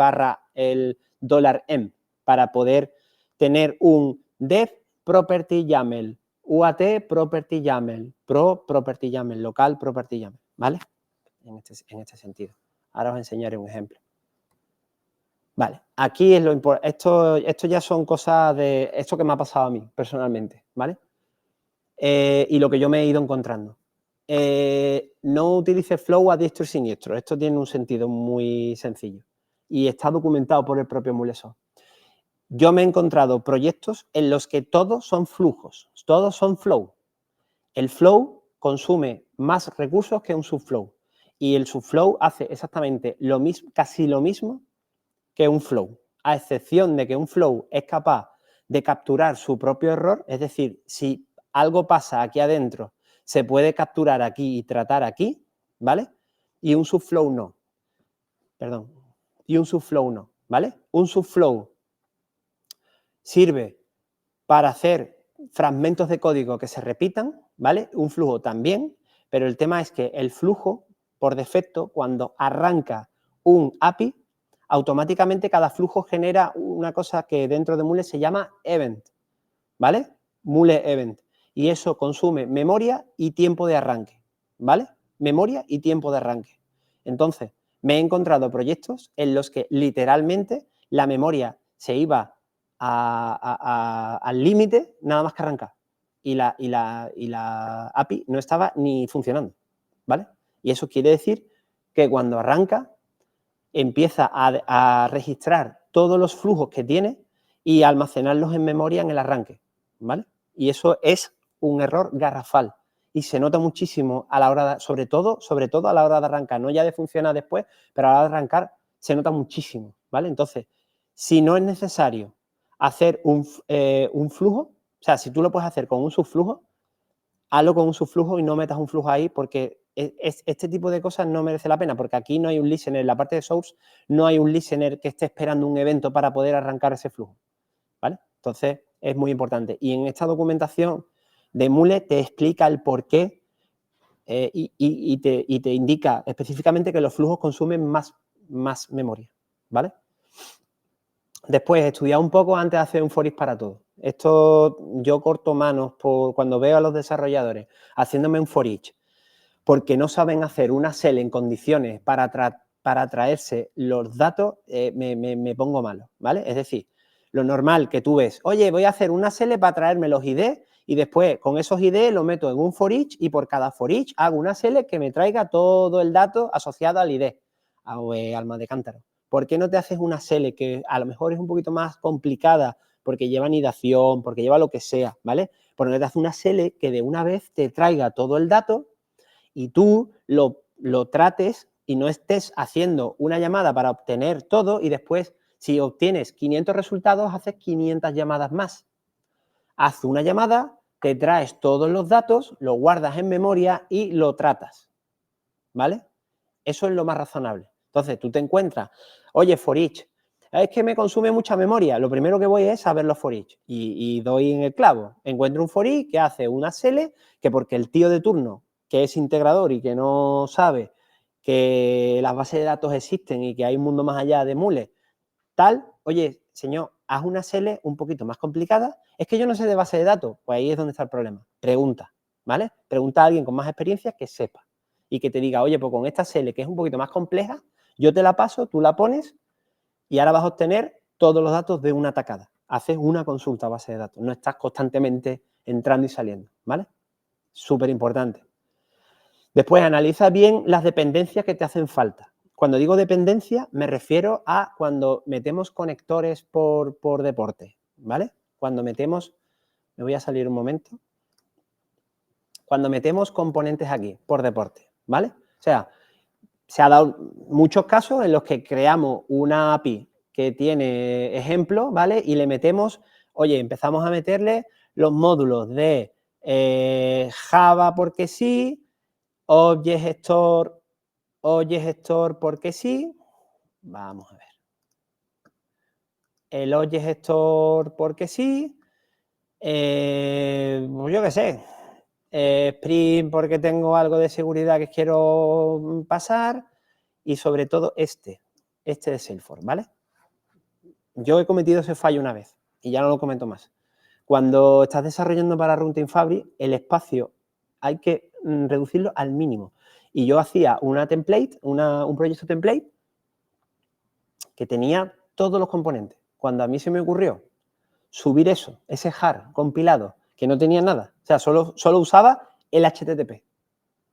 $M para poder tener un dev property YAML, UAT property YAML, pro property YAML, local property YAML, ¿vale? En este sentido. Ahora os enseñaré un ejemplo. Vale, aquí es lo importante. Esto ya son cosas de esto que me ha pasado a mí personalmente, ¿vale? Y lo que yo me he ido encontrando. No utilice flow a diestro y siniestro. Esto tiene un sentido muy sencillo y está documentado por el propio Mulesor. Yo me he encontrado proyectos en los que todos son flujos, todos son flow. El flow consume más recursos que un subflow y el subflow hace exactamente lo mismo, casi lo mismo que un flow, a excepción de que un flow es capaz de capturar su propio error, es decir, si algo pasa aquí adentro, se puede capturar aquí y tratar aquí, ¿vale? Y un subflow no. Perdón. Y un subflow no, ¿vale? Un subflow sirve para hacer fragmentos de código que se repitan, ¿vale? Un flujo también, pero el tema es que el flujo, por defecto, cuando arranca un API, automáticamente cada flujo genera una cosa que dentro de Mule se llama event, ¿vale? Mule event. Y eso consume memoria y tiempo de arranque, ¿vale? Memoria y tiempo de arranque. Entonces, me he encontrado proyectos en los que literalmente la memoria se iba al límite nada más que arrancar. Y la API no estaba ni funcionando, ¿vale? Y eso quiere decir que cuando arranca empieza a registrar todos los flujos que tiene y almacenarlos en memoria en el arranque, ¿vale? Y eso es un error garrafal y se nota muchísimo a la hora de, sobre todo a la hora de arrancar, no ya de funcionar después, pero a la hora de arrancar se nota muchísimo, ¿vale? Entonces, si no es necesario hacer un flujo, o sea, si tú lo puedes hacer con un subflujo, hazlo con un subflujo y no metas un flujo ahí porque este tipo de cosas no merece la pena, porque aquí no hay un listener, en la parte de source no hay un listener que esté esperando un evento para poder arrancar ese flujo, ¿vale? Entonces, es muy importante. Y en esta documentación de Mule te explica el por qué y te indica específicamente que los flujos consumen más memoria, ¿vale? Después, estudiar un poco antes de hacer un for each para todo. Esto yo corto manos cuando veo a los desarrolladores haciéndome un for each porque no saben hacer una SEL en condiciones para para traerse los datos me pongo malo, ¿vale? Es decir, lo normal que tú ves, oye, voy a hacer una SL para traerme los ID y después con esos ID lo meto en un for each y por cada for each hago una SL que me traiga todo el dato asociado al ID, alma de cántaro. ¿Por qué no te haces una SL que a lo mejor es un poquito más complicada porque lleva anidación, porque lleva lo que sea, ¿vale? Por no te haces una SL que de una vez te traiga todo el dato y tú lo trates y no estés haciendo una llamada para obtener todo y después, si obtienes 500 resultados, haces 500 llamadas más. Haz una llamada, te traes todos los datos, lo guardas en memoria y lo tratas, ¿vale? Eso es lo más razonable. Entonces, tú te encuentras, oye, for each, es que me consume mucha memoria. Lo primero que voy es saber los for each y doy en el clavo. Encuentro un for each que hace una SL que porque el tío de turno, que es integrador y que no sabe que las bases de datos existen y que hay un mundo más allá de Mule, tal, oye, señor, haz una SL un poquito más complicada. Es que yo no sé de base de datos. Pues ahí es donde está el problema. Pregunta, ¿vale? Pregunta a alguien con más experiencia que sepa y que te diga, oye, pues con esta SL que es un poquito más compleja, yo te la paso, tú la pones y ahora vas a obtener todos los datos de una tacada. Haces una consulta a base de datos, no estás constantemente entrando y saliendo, ¿vale? Súper importante. Después, analiza bien las dependencias que te hacen falta. Cuando digo dependencia, me refiero a cuando metemos conectores por deporte, ¿vale? Cuando metemos, me voy a salir un momento, cuando metemos componentes aquí por deporte, ¿vale? O sea, se ha dado muchos casos en los que creamos una API que tiene ejemplo, ¿vale? Y le metemos, oye, empezamos a meterle los módulos de Java porque sí, Object Store porque sí, vamos a ver, el Object Store porque sí, pues yo qué sé, Spring porque tengo algo de seguridad que quiero pasar y sobre todo este de Salesforce, ¿vale? Yo he cometido ese fallo una vez y ya no lo comento más. Cuando estás desarrollando para Runtime Fabric, el espacio hay que reducirlo al mínimo. Y yo hacía una template, un proyecto template que tenía todos los componentes. Cuando a mí se me ocurrió subir eso, ese jar compilado, que no tenía nada, o sea, solo usaba el HTTP,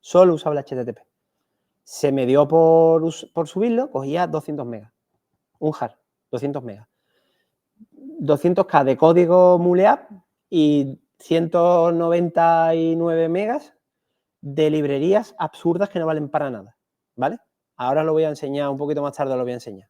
solo usaba el HTTP. Se me dio por subirlo, cogía 200 megas, un jar, 200 megas. 200K de código Muleapp y 199 megas de librerías absurdas que no valen para nada, ¿vale? Ahora lo voy a enseñar, un poquito más tarde lo voy a enseñar.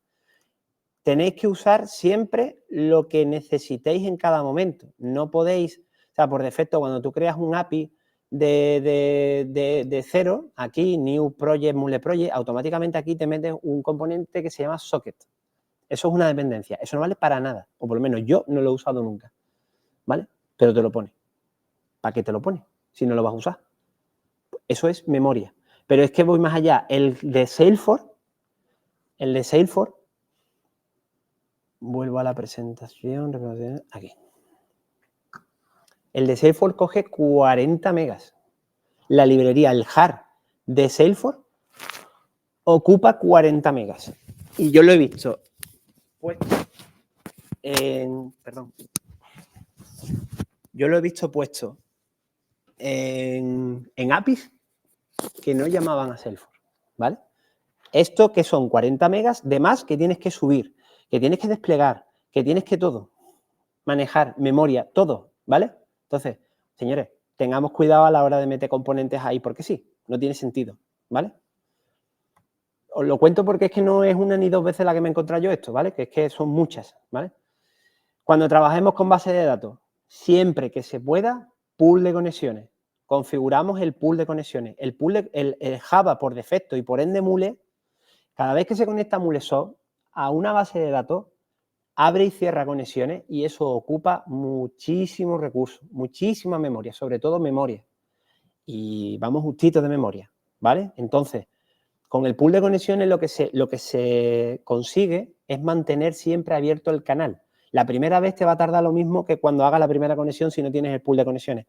Tenéis que usar siempre lo que necesitéis en cada momento. No podéis, o sea, por defecto, cuando tú creas un API de cero, aquí, New Project, Mule Project, automáticamente aquí te metes un componente que se llama Socket. Eso es una dependencia. Eso no vale para nada. O por lo menos yo no lo he usado nunca. ¿Vale? Pero te lo pone. ¿Para qué te lo pone? Si no lo vas a usar. Eso es memoria. Pero es que voy más allá. El de Salesforce, vuelvo a la presentación, aquí. El de Salesforce coge 40 megas. La librería, el jar de Salesforce, ocupa 40 megas. Y yo lo he visto puesto en APIs que no llamaban a Salesforce, ¿vale? Esto que son 40 megas de más que tienes que subir, que tienes que desplegar, que tienes que todo, manejar, memoria, todo, ¿vale? Entonces, señores, tengamos cuidado a la hora de meter componentes ahí porque sí, no tiene sentido, ¿vale? Os lo cuento porque es que no es una ni dos veces la que me he encontrado yo esto, ¿vale? Que es que son muchas, ¿vale? Cuando trabajemos con base de datos, siempre que se pueda, pool de conexiones. Configuramos el pool de conexiones. El Java por defecto y por ende Mule, cada vez que se conecta MuleSoft a una base de datos, abre y cierra conexiones y eso ocupa muchísimos recursos, muchísima memoria, sobre todo memoria. Y vamos justitos de memoria, ¿vale? Entonces, con el pool de conexiones lo que se consigue es mantener siempre abierto el canal. La primera vez te va a tardar lo mismo que cuando hagas la primera conexión si no tienes el pool de conexiones.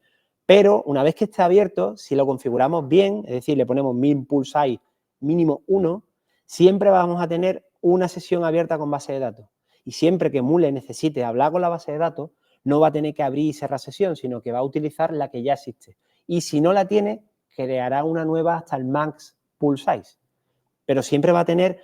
Pero una vez que esté abierto, si lo configuramos bien, es decir, le ponemos min pool size mínimo 1, siempre vamos a tener una sesión abierta con base de datos. Y siempre que Mule necesite hablar con la base de datos, no va a tener que abrir y cerrar sesión, sino que va a utilizar la que ya existe. Y si no la tiene, creará una nueva hasta el max pool size. Pero siempre va a tener...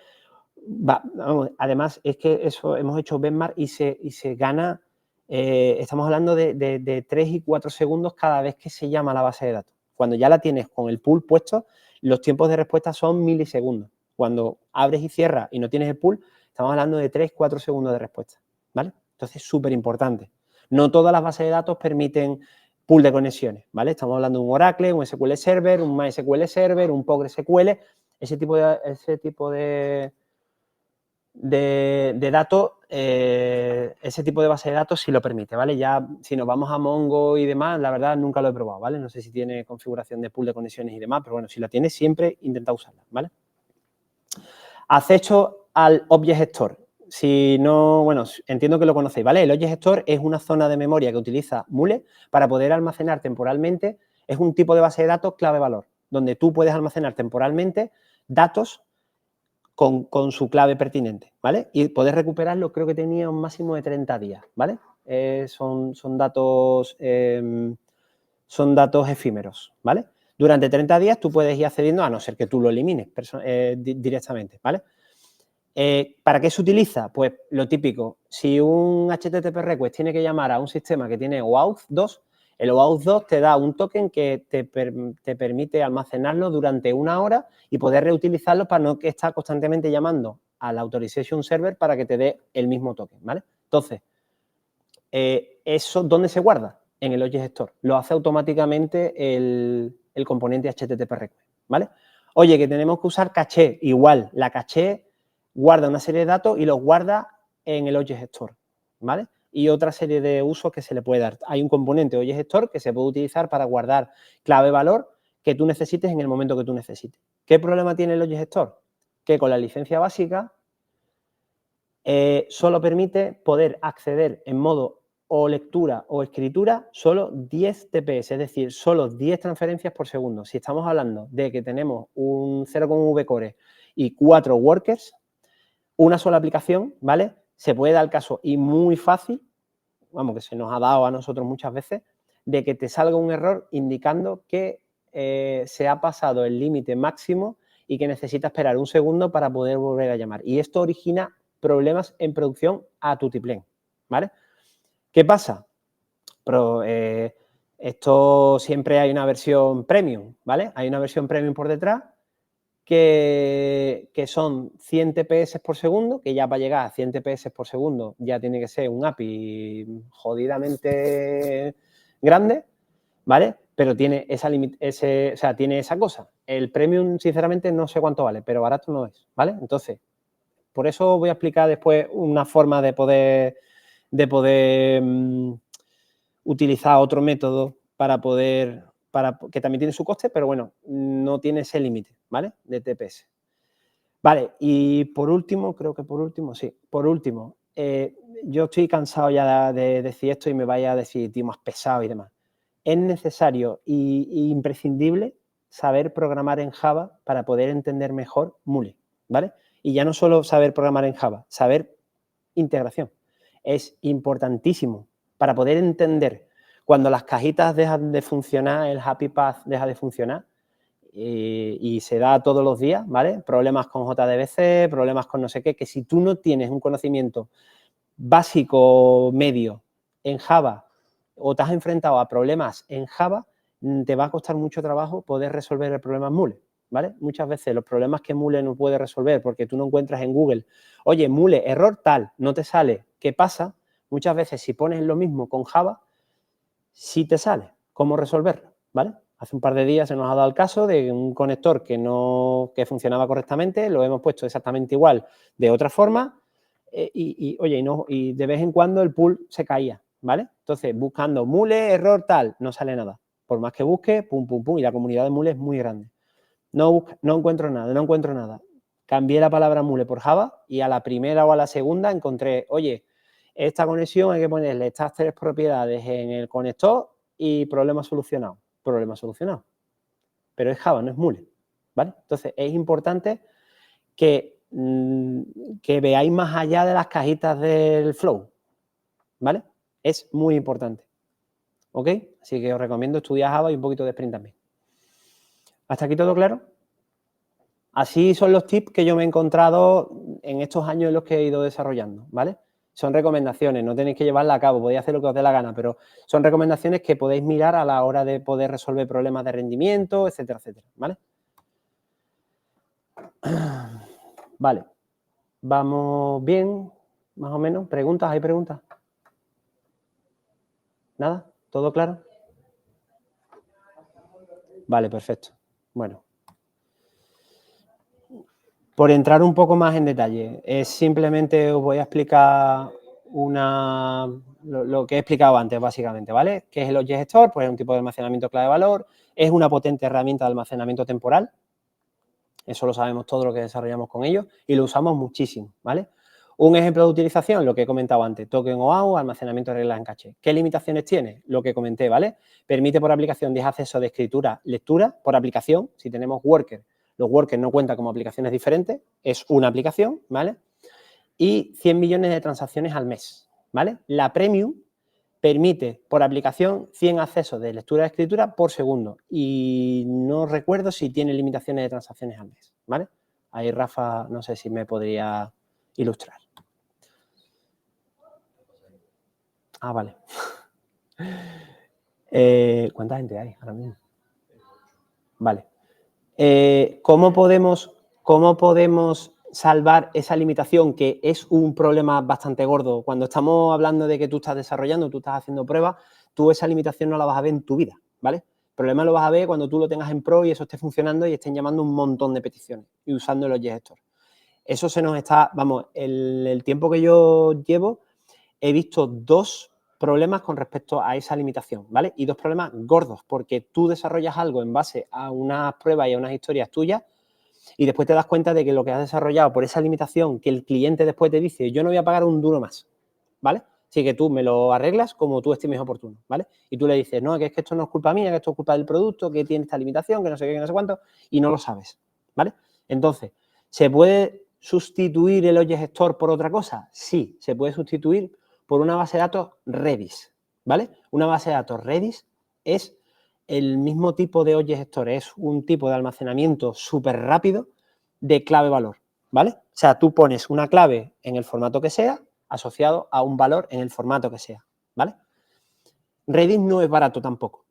vamos, además, es que eso hemos hecho benchmark y se gana... estamos hablando de 3 y 4 segundos cada vez que se llama a la base de datos. Cuando ya la tienes con el pool puesto, los tiempos de respuesta son milisegundos. Cuando abres y cierras y no tienes el pool, estamos hablando de 3-4 segundos de respuesta, ¿vale? Entonces, súper importante. No todas las bases de datos permiten pool de conexiones, ¿vale? Estamos hablando de un Oracle, un SQL Server, un MySQL Server, un PostgreSQL, ese tipo de datos, ese tipo de base de datos sí lo permite, ¿vale? Ya si nos vamos a Mongo y demás, la verdad nunca lo he probado, ¿vale? No sé si tiene configuración de pool de conexiones y demás, pero bueno, si la tiene siempre intenta usarla, ¿vale? Acceso al Object Store. Si no, bueno, entiendo que lo conocéis, ¿vale? El Object Store es una zona de memoria que utiliza Mule para poder almacenar temporalmente, es un tipo de base de datos clave-valor, donde tú puedes almacenar temporalmente datos con su clave pertinente, ¿vale? Y poder recuperarlo, creo que tenía un máximo de 30 días, ¿vale? Son datos efímeros, ¿vale? Durante 30 días tú puedes ir accediendo, a no ser que tú lo elimines directamente, ¿vale? ¿Para qué se utiliza? Pues lo típico, si un HTTP request tiene que llamar a un sistema que tiene OAuth 2, el OAuth 2 te da un token que te permite almacenarlo durante una hora y poder reutilizarlo para no que estar constantemente llamando al Authorization Server para que te dé el mismo token, ¿vale? Entonces, ¿eso dónde se guarda? En el Object Store. Lo hace automáticamente el componente HTTP request, ¿vale? Oye, que tenemos que usar caché. Igual, la caché guarda una serie de datos y los guarda en el Object Store, ¿vale? Y otra serie de usos que se le puede dar. Hay un componente Object Store que se puede utilizar para guardar clave-valor que tú necesites en el momento que tú necesites. ¿Qué problema tiene el Object Store? Que con la licencia básica solo permite poder acceder en modo o lectura o escritura solo 10 TPS, es decir, solo 10 transferencias por segundo. Si estamos hablando de que tenemos un 0,v core y 4 workers, una sola aplicación, ¿vale? Se puede dar el caso y muy fácil, vamos, que se nos ha dado a nosotros muchas veces, de que te salga un error indicando que se ha pasado el límite máximo y que necesita esperar un segundo para poder volver a llamar. Y esto origina problemas en producción a tutiplén, ¿vale? ¿Qué pasa? Esto siempre hay una versión premium, ¿vale? Hay una versión premium por detrás que son 100 TPS por segundo, que ya para llegar a 100 TPS por segundo ya tiene que ser un API jodidamente grande, ¿vale? Pero tiene tiene esa cosa. El premium, sinceramente, no sé cuánto vale, pero barato no es, ¿vale? Entonces, por eso voy a explicar después una forma de poder utilizar otro método que también tiene su coste, pero bueno, no tiene ese límite, ¿vale? De TPS. Vale, y por último, yo estoy cansado ya de decir esto y me vaya a decir, tío, más pesado y demás. Es necesario e imprescindible saber programar en Java para poder entender mejor Mule, ¿vale? Y ya no solo saber programar en Java, saber integración. Es importantísimo para poder entender cuando las cajitas dejan de funcionar, el Happy Path deja de funcionar y se da todos los días, ¿vale? Problemas con JDBC, problemas con no sé qué, que si tú no tienes un conocimiento básico medio en Java o te has enfrentado a problemas en Java, te va a costar mucho trabajo poder resolver el problema en Mule, ¿vale? Muchas veces los problemas que Mule no puede resolver porque tú no encuentras en Google, oye, Mule, error tal, no te sale, ¿qué pasa? Muchas veces si pones lo mismo con Java, sí te sale cómo resolverlo, ¿vale? Hace un par de días se nos ha dado el caso de un conector que funcionaba correctamente, lo hemos puesto exactamente igual de otra forma y de vez en cuando el pool se caía, ¿vale? Entonces, buscando Mule, error tal, no sale nada. Por más que busque, pum, pum, pum, y la comunidad de Mule es muy grande. No encuentro nada. Cambié la palabra Mule por Java y a la primera o a la segunda encontré, oye, esta conexión hay que ponerle estas 3 propiedades en el conector y problema solucionado. Pero es Java, no es Mule, ¿vale? Entonces, es importante que veáis más allá de las cajitas del Flow, ¿vale? Es muy importante, ¿ok? Así que os recomiendo estudiar Java y un poquito de Spring también. ¿Hasta aquí todo claro? Así son los tips que yo me he encontrado en estos años en los que he ido desarrollando, ¿vale? Son recomendaciones, no tenéis que llevarla a cabo, podéis hacer lo que os dé la gana, pero son recomendaciones que podéis mirar a la hora de poder resolver problemas de rendimiento, etcétera, etcétera, ¿vale? Vale, vamos bien, más o menos. ¿Preguntas? ¿Hay preguntas? ¿Nada? ¿Todo claro? Vale, perfecto. Bueno. Por entrar un poco más en detalle, simplemente os voy a explicar lo que he explicado antes, básicamente, ¿vale? ¿Qué es el Object Store? Pues es un tipo de almacenamiento clave de valor, es una potente herramienta de almacenamiento temporal, eso lo sabemos todo lo que desarrollamos con ellos y lo usamos muchísimo, ¿vale? Un ejemplo de utilización, lo que he comentado antes, token OAuth, almacenamiento de reglas en caché. ¿Qué limitaciones tiene? Lo que comenté, ¿vale? Permite por aplicación 10 accesos de escritura, lectura, por aplicación, si tenemos worker. Los workers no cuentan como aplicaciones diferentes, es una aplicación, ¿vale? Y 100 millones de transacciones al mes, ¿vale? La Premium permite por aplicación 100 accesos de lectura y escritura por segundo y no recuerdo si tiene limitaciones de transacciones al mes, ¿vale? Ahí Rafa, no sé si me podría ilustrar. Ah, vale. ¿Cuánta gente hay ahora mismo? Vale. ¿Cómo podemos salvar esa limitación, que es un problema bastante gordo? Cuando estamos hablando de que tú estás desarrollando, tú estás haciendo pruebas, tú esa limitación no la vas a ver en tu vida, ¿vale? El problema lo vas a ver cuando tú lo tengas en pro y eso esté funcionando y estén llamando un montón de peticiones y usando el Object Store. Eso se nos está, vamos, el tiempo que yo llevo, he visto 2 problemas con respecto a esa limitación, ¿vale? Y 2 problemas gordos, porque tú desarrollas algo en base a unas pruebas y a unas historias tuyas y después te das cuenta de que lo que has desarrollado por esa limitación que el cliente después te dice, yo no voy a pagar un duro más, ¿vale? Así que tú me lo arreglas como tú estimes oportuno, ¿vale? Y tú le dices, no, que es que esto no es culpa mía, que esto es culpa del producto, que tiene esta limitación, que no sé qué, que no sé cuánto, y no lo sabes, ¿vale? Entonces, ¿se puede sustituir el Object Store por otra cosa? Sí, se puede sustituir por una base de datos Redis, ¿vale? Una base de datos Redis es el mismo tipo de Object Store, es un tipo de almacenamiento súper rápido de clave-valor, ¿vale? O sea, tú pones una clave en el formato que sea, asociado a un valor en el formato que sea, ¿vale? Redis no es barato tampoco,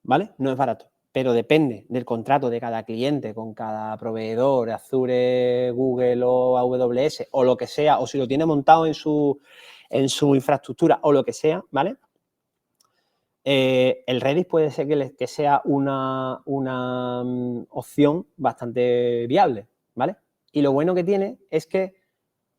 ¿vale? No es barato, pero depende del contrato de cada cliente con cada proveedor, Azure, Google o AWS o lo que sea, o si lo tiene montado en su infraestructura o lo que sea, ¿vale? El Redis puede ser que sea una opción bastante viable, ¿vale? Y lo bueno que tiene es que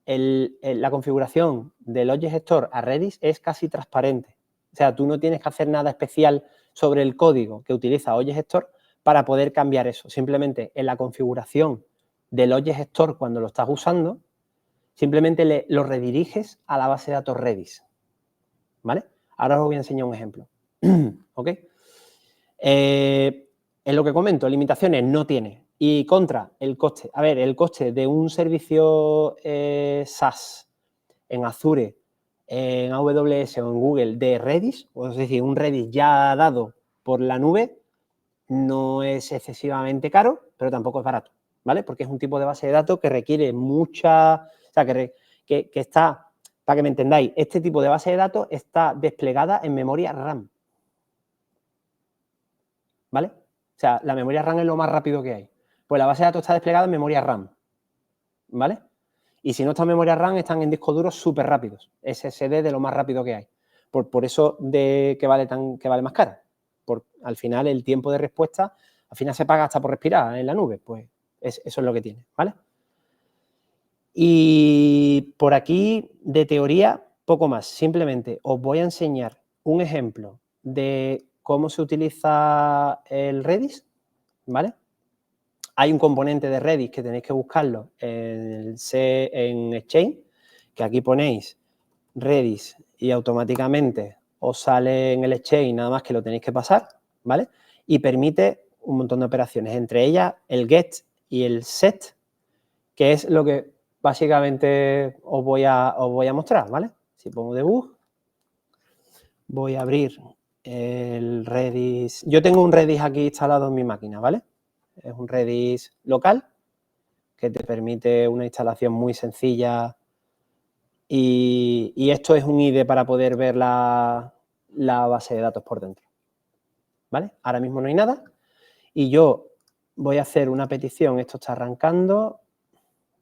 la configuración del Object Store a Redis es casi transparente. O sea, tú no tienes que hacer nada especial sobre el código que utiliza Object Store para poder cambiar eso. Simplemente en la configuración del Object Store cuando lo estás usando, simplemente lo rediriges a la base de datos Redis, ¿vale? Ahora os voy a enseñar un ejemplo. ¿Ok? Es lo que comento, limitaciones no tiene. Y contra, el coste. A ver, el coste de un servicio SaaS en Azure, en AWS o en Google de Redis, o es decir, un Redis ya dado por la nube, no es excesivamente caro, pero tampoco es barato, ¿vale? Porque es un tipo de base de datos que requiere mucha, o sea, que está, para que me entendáis, este tipo de base de datos está desplegada en memoria RAM, ¿vale? O sea, la memoria RAM es lo más rápido que hay. Pues la base de datos está desplegada en memoria RAM, ¿vale? Y si no está en memoria RAM, están en discos duros súper rápidos, SSD de lo más rápido que hay. Por eso que vale más cara. Al final, el tiempo de respuesta, al final se paga hasta por respirar en la nube. Pues eso es lo que tiene, ¿vale? Y por aquí, de teoría, poco más. Simplemente os voy a enseñar un ejemplo de cómo se utiliza el Redis, ¿vale? Hay un componente de Redis que tenéis que buscarlo en Exchange, que aquí ponéis Redis y automáticamente os sale en el Exchange, nada más que lo tenéis que pasar, ¿vale? Y permite un montón de operaciones, entre ellas el get y el set, que es lo que básicamente os voy a mostrar, ¿vale? Si pongo debug, voy a abrir el Redis. Yo tengo un Redis aquí instalado en mi máquina, ¿vale? Es un Redis local que te permite una instalación muy sencilla y esto es un IDE para poder ver la base de datos por dentro, ¿vale? Ahora mismo no hay nada y yo voy a hacer una petición, esto está arrancando,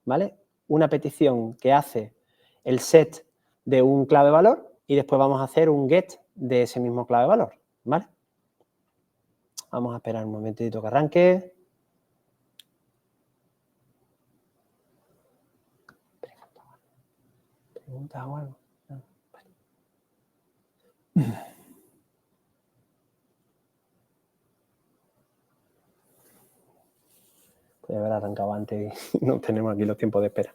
¿vale? Una petición que hace el set de un clave valor y después vamos a hacer un get de ese mismo clave valor, ¿vale? Vamos a esperar un momentito que arranque. ¿Preguntas o algo? No, vale. Puede haber arrancado antes y no tenemos aquí los tiempos de espera.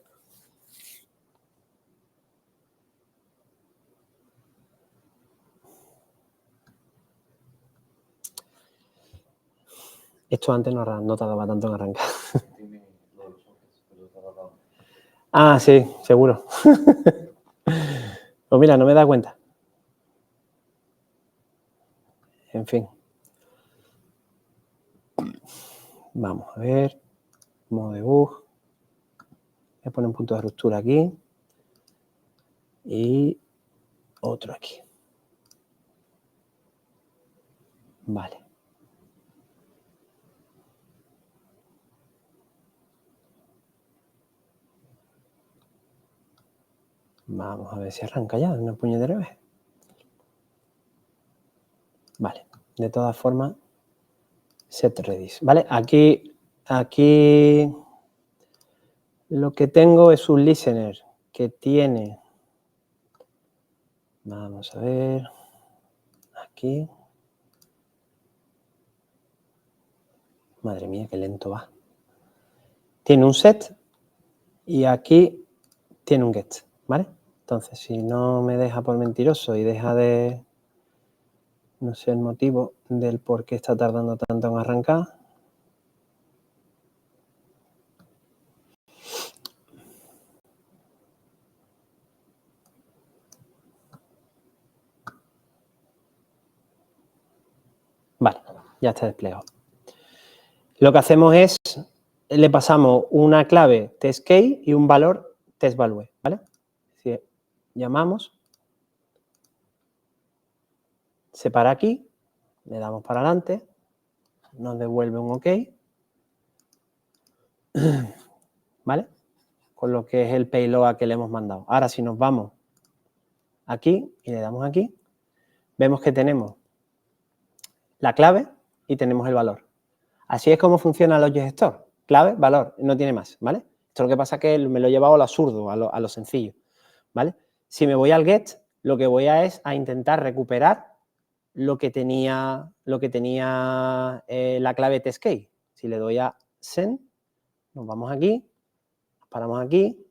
Esto antes no tardaba tanto en arrancar. Ah, sí, seguro. Pues mira, no me da cuenta. En fin. Vamos a ver. Modo debug. Voy a poner un punto de ruptura aquí. Y otro aquí. Vale. Vamos a ver si arranca ya de una puñetera vez. Vale. De todas formas, set Redis. Vale. Aquí lo que tengo es un listener que tiene. Vamos a ver. Aquí. Madre mía, qué lento va. Tiene un set y aquí tiene un get, ¿vale? Entonces, si no me deja por mentiroso y deja de... No sé el motivo del por qué está tardando tanto en arrancar. Vale, ya está desplegado. Lo que hacemos es, le pasamos una clave test_key y un valor test_value, ¿vale? Si llamamos, se para aquí, le damos para adelante, nos devuelve un OK, ¿vale? Con lo que es el payload que le hemos mandado. Ahora, si nos vamos aquí y le damos aquí, vemos que tenemos la clave y tenemos el valor. Así es como funciona el Object Store. Clave, valor, no tiene más, ¿vale? Esto lo que pasa es que me lo he llevado al absurdo, a lo sencillo, ¿vale? Si me voy al get, lo que voy es a intentar recuperar lo que tenía la clave test_key. Si le doy a send, nos vamos aquí, nos paramos aquí,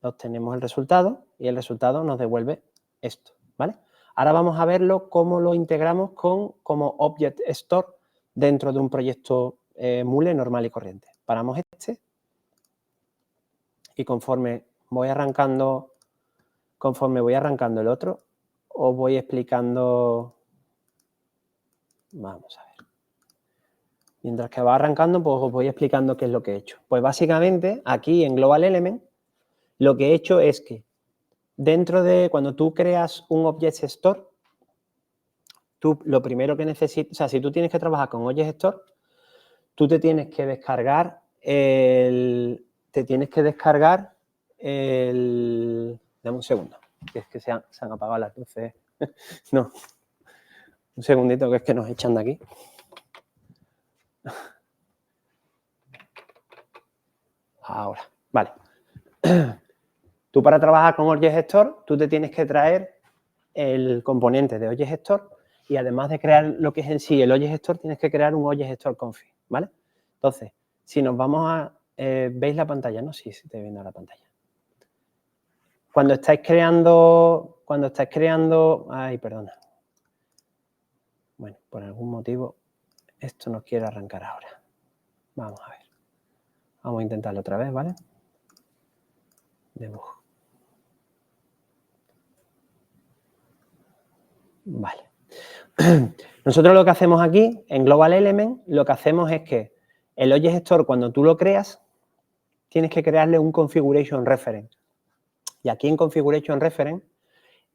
obtenemos el resultado y el resultado nos devuelve esto, ¿vale? Ahora vamos a verlo cómo lo integramos como Object Store dentro de un proyecto Mule normal y corriente. Paramos este y conforme voy arrancando el otro, os voy explicando. Vamos a ver. Mientras que va arrancando, pues os voy explicando qué es lo que he hecho. Pues básicamente, aquí en Global Element, lo que he hecho es que dentro de, cuando tú creas un Object Store, tú lo primero que necesitas, o sea, si tú tienes que trabajar con Object Store, tú te tienes que descargar dame un segundo, que es que se han apagado las luces. No, un segundito, que es que nos echan de aquí. Ahora, vale. Tú para trabajar con Object Store, tú te tienes que traer el componente de Object Store y además de crear lo que es en sí el Object Store, tienes que crear un Object Store config, ¿vale? Entonces, si nos vamos a... ¿veis la pantalla? No, sí, se está viendo la pantalla. Cuando estáis creando... Ay, perdona. Bueno, por algún motivo esto no quiere arrancar ahora. Vamos a ver. Vamos a intentarlo otra vez, ¿vale? Debug. Vale. Nosotros lo que hacemos aquí, en Global Element, lo que hacemos es que el Object Store, cuando tú lo creas, tienes que crearle un Configuration Reference. Y aquí en Configuration Reference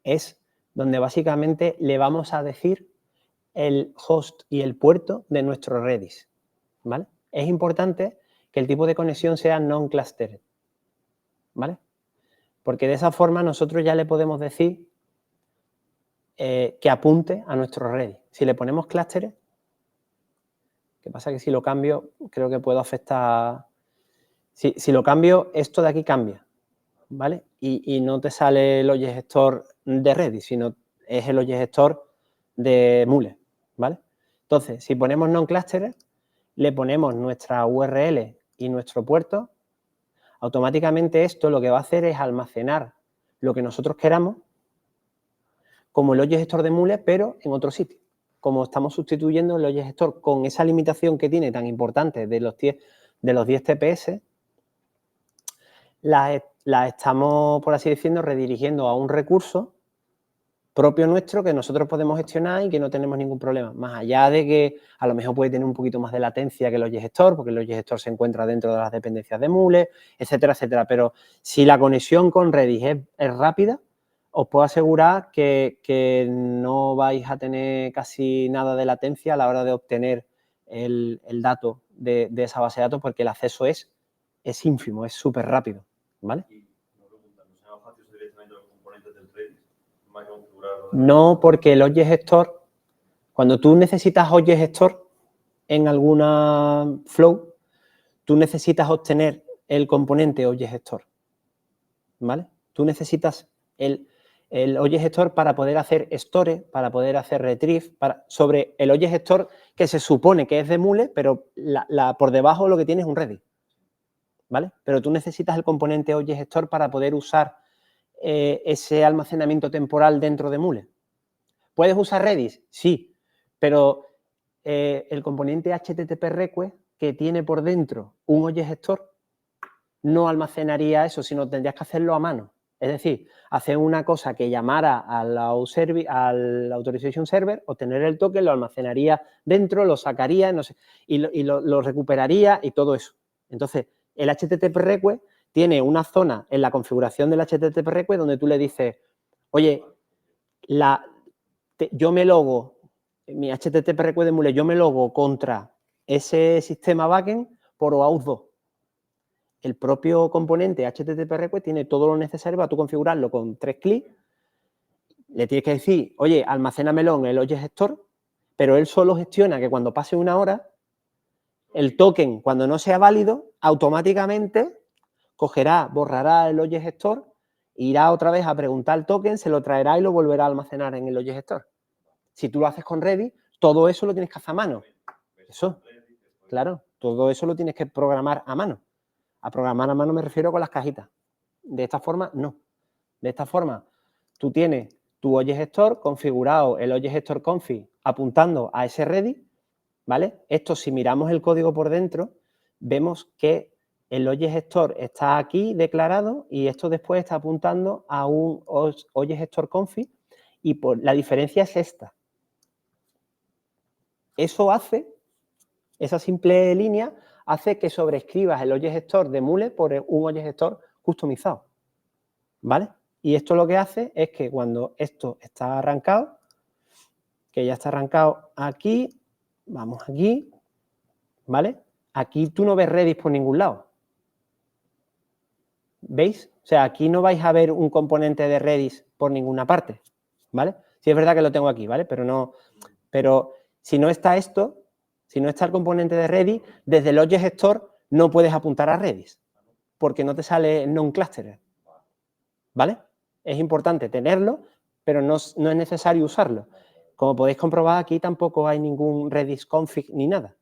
es donde básicamente le vamos a decir el host y el puerto de nuestro Redis, ¿vale? Es importante que el tipo de conexión sea non-clustered, ¿vale? Porque de esa forma nosotros ya le podemos decir que apunte a nuestro Redis. Si le ponemos clústeres, ¿qué pasa? Que si lo cambio, creo que puedo afectar... Si lo cambio, esto de aquí cambia, ¿vale? Y no te sale el Object Store de Redis, sino es el Object Store de Mule, ¿vale? Entonces, si ponemos non-clustered, le ponemos nuestra URL y nuestro puerto, automáticamente esto lo que va a hacer es almacenar lo que nosotros queramos como el Object Store de Mule, pero en otro sitio. Como estamos sustituyendo el Object Store con esa limitación que tiene tan importante de los 10 TPS, la estamos, por así decirlo, redirigiendo a un recurso propio nuestro que nosotros podemos gestionar y que no tenemos ningún problema. Más allá de que a lo mejor puede tener un poquito más de latencia que el Object Store, porque el Object Store se encuentra dentro de las dependencias de Mule, etcétera, etcétera. Pero si la conexión con Redis es rápida, os puedo asegurar que no vais a tener casi nada de latencia a la hora de obtener el dato de esa base de datos, porque el acceso es ínfimo, es súper rápido, ¿vale? No, porque el Object Store, cuando tú necesitas Object Store en alguna flow, tú necesitas obtener el componente Object Store, ¿vale? Tú necesitas el Object Store para poder hacer store, para poder hacer retrieve, sobre el Object Store que se supone que es de Mule, pero por debajo lo que tiene es un Redis, ¿vale? Pero tú necesitas el componente Object Store para poder usar ese almacenamiento temporal dentro de Mule. ¿Puedes usar Redis? Sí, pero el componente HTTP request que tiene por dentro un Object Store no almacenaría eso, sino tendrías que hacerlo a mano. Es decir, hacer una cosa que llamara al Authorization Server, obtener el token, lo almacenaría dentro, lo sacaría, no sé, y lo recuperaría y todo eso. Entonces, el HTTP request tiene una zona en la configuración del HTTP request donde tú le dices, oye, yo me logo, mi HTTP request de Mule, yo me logo contra ese sistema backend por OAuth 2. El propio componente HTTP request tiene todo lo necesario para tú configurarlo con 3 clics. Le tienes que decir, oye, almacénamelo en el Object Store, pero él solo gestiona que cuando pase una hora, el token, cuando no sea válido, automáticamente cogerá, borrará el Object Store, irá otra vez a preguntar el token, se lo traerá y lo volverá a almacenar en el Object Store. Si tú lo haces con Redis, todo eso lo tienes que hacer a mano. Eso, claro, todo eso lo tienes que programar a mano. A programar a mano me refiero con las cajitas. De esta forma, no. De esta forma, tú tienes tu Object Store configurado, el Object Store config, apuntando a ese Redis, ¿vale? Esto, si miramos el código por dentro, vemos que el Object Store está aquí declarado y esto después está apuntando a un Object Store config y la diferencia es esta. Eso hace, esa simple línea, hace que sobreescribas el Object Store de Mule por un Object Store customizado, ¿vale? Y esto lo que hace es que cuando esto está arrancado, que ya está arrancado aquí, vamos aquí, ¿vale? Aquí tú no ves Redis por ningún lado. ¿Veis? O sea, aquí no vais a ver un componente de Redis por ninguna parte, ¿vale? Sí es verdad que lo tengo aquí, ¿vale? Pero si no está esto, si no está el componente de Redis, desde el Object Store no puedes apuntar a Redis, porque no te sale non-clustered, ¿vale? Es importante tenerlo, pero no es necesario usarlo. Como podéis comprobar, aquí tampoco hay ningún Redis config ni nada.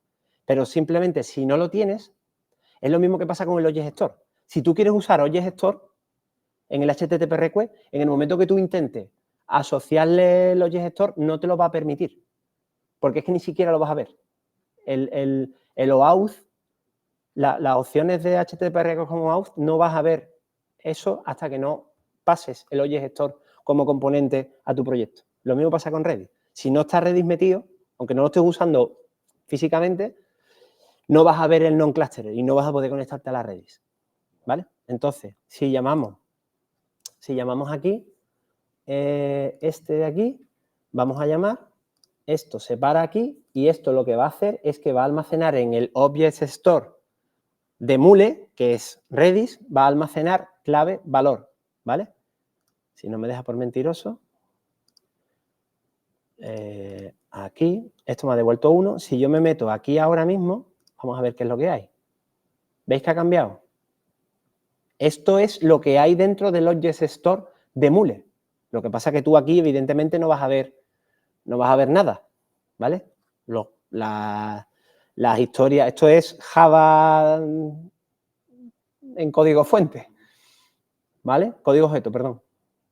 Pero simplemente, si no lo tienes, es lo mismo que pasa con el Object Store. Si tú quieres usar Object Store en el HTTP request, en el momento que tú intentes asociarle el Object Store, no te lo va a permitir, porque es que ni siquiera lo vas a ver. El OAuth las opciones de HTTP como auth no vas a ver eso hasta que no pases el Object Store como componente a tu proyecto. Lo mismo pasa con Redis. Si no está Redis metido, aunque no lo estés usando físicamente, no vas a ver el non-cluster y no vas a poder conectarte a la Redis, ¿vale? Entonces, si llamamos aquí, este de aquí, vamos a llamar, esto se para aquí y esto lo que va a hacer es que va a almacenar en el Object Store de Mule, que es Redis, va a almacenar clave valor, ¿vale? Si no me deja por mentiroso, aquí, esto me ha devuelto 1. Si yo me meto aquí ahora mismo, vamos a ver qué es lo que hay. ¿Veis que ha cambiado? Esto es lo que hay dentro del Object Store de Mule. Lo que pasa es que tú aquí, evidentemente, no vas a ver nada, ¿vale? Las historias, esto es Java en código fuente, ¿vale? Código objeto, perdón,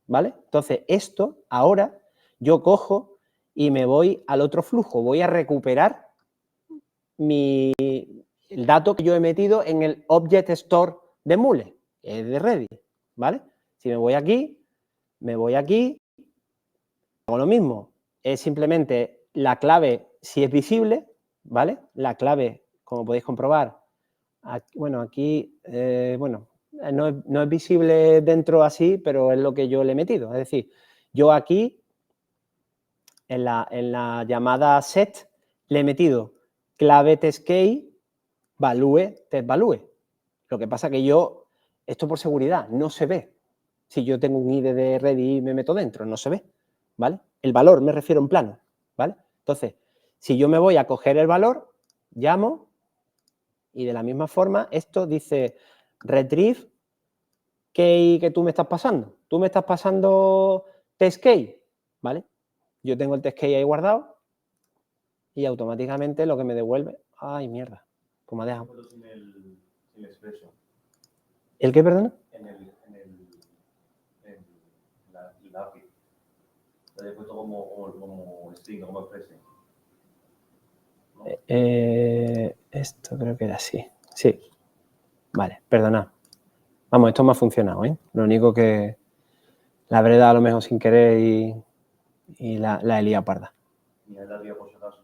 ¿vale? Entonces, esto ahora yo cojo y me voy al otro flujo, voy a recuperar el dato que yo he metido en el Object Store de Mule, que es de Redis, ¿vale? Si me voy aquí, hago lo mismo, es simplemente la clave si es visible, ¿vale? La clave, como podéis comprobar, aquí, no es visible dentro así, pero es lo que yo le he metido. Es decir, yo aquí, en la llamada set, le he metido clave testkey, value, testvalue. Lo que pasa que esto por seguridad, no se ve. Si yo tengo un ID de Redis y me meto dentro, no se ve, ¿vale? El valor, me refiero en plano, ¿vale? Entonces, si yo me voy a coger el valor, llamo y de la misma forma esto dice retrieve key que tú me estás pasando. Tú me estás pasando test key, ¿vale? Yo tengo el test key ahí guardado y automáticamente lo que me devuelve... ¡Ay, mierda! Pues me ha dejado. Sin el expreso. ¿El qué, perdona? En la API. Lo he puesto como string, como express. ¿No? Esto creo que era así. Sí. Vale, perdonad. Vamos, esto me ha funcionado, ¿eh? Lo único que la habré dado a lo mejor sin querer y la he liado parda. Y la he liado por si acaso.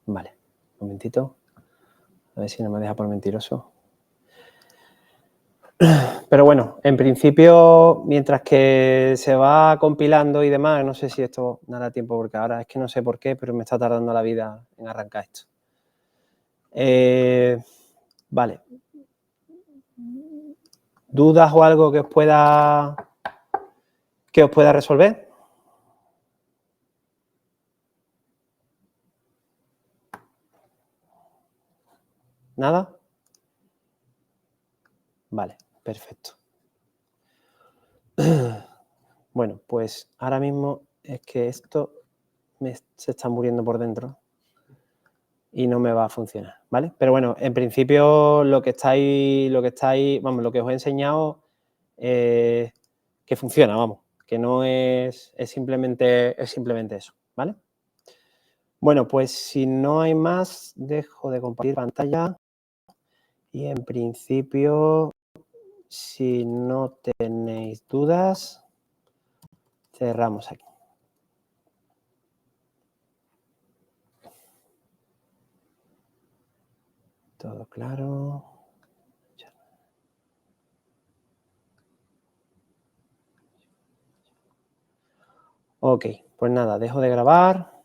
Vale, un momentito. A ver si no me deja por mentiroso. Pero bueno, en principio, mientras que se va compilando y demás, no sé si esto dará tiempo, porque ahora es que no sé por qué, pero me está tardando la vida en arrancar esto. Vale. ¿Dudas o algo que os pueda resolver? ¿Nada? Vale, perfecto. Bueno, pues ahora mismo es que esto se está muriendo por dentro y no me va a funcionar, ¿vale? Pero bueno, en principio lo que os he enseñado que funciona, vamos, que no es simplemente eso, ¿vale? Bueno, pues si no hay más, dejo de compartir pantalla y en principio, si no tenéis dudas, cerramos aquí. Todo claro. Ok, pues nada, dejo de grabar.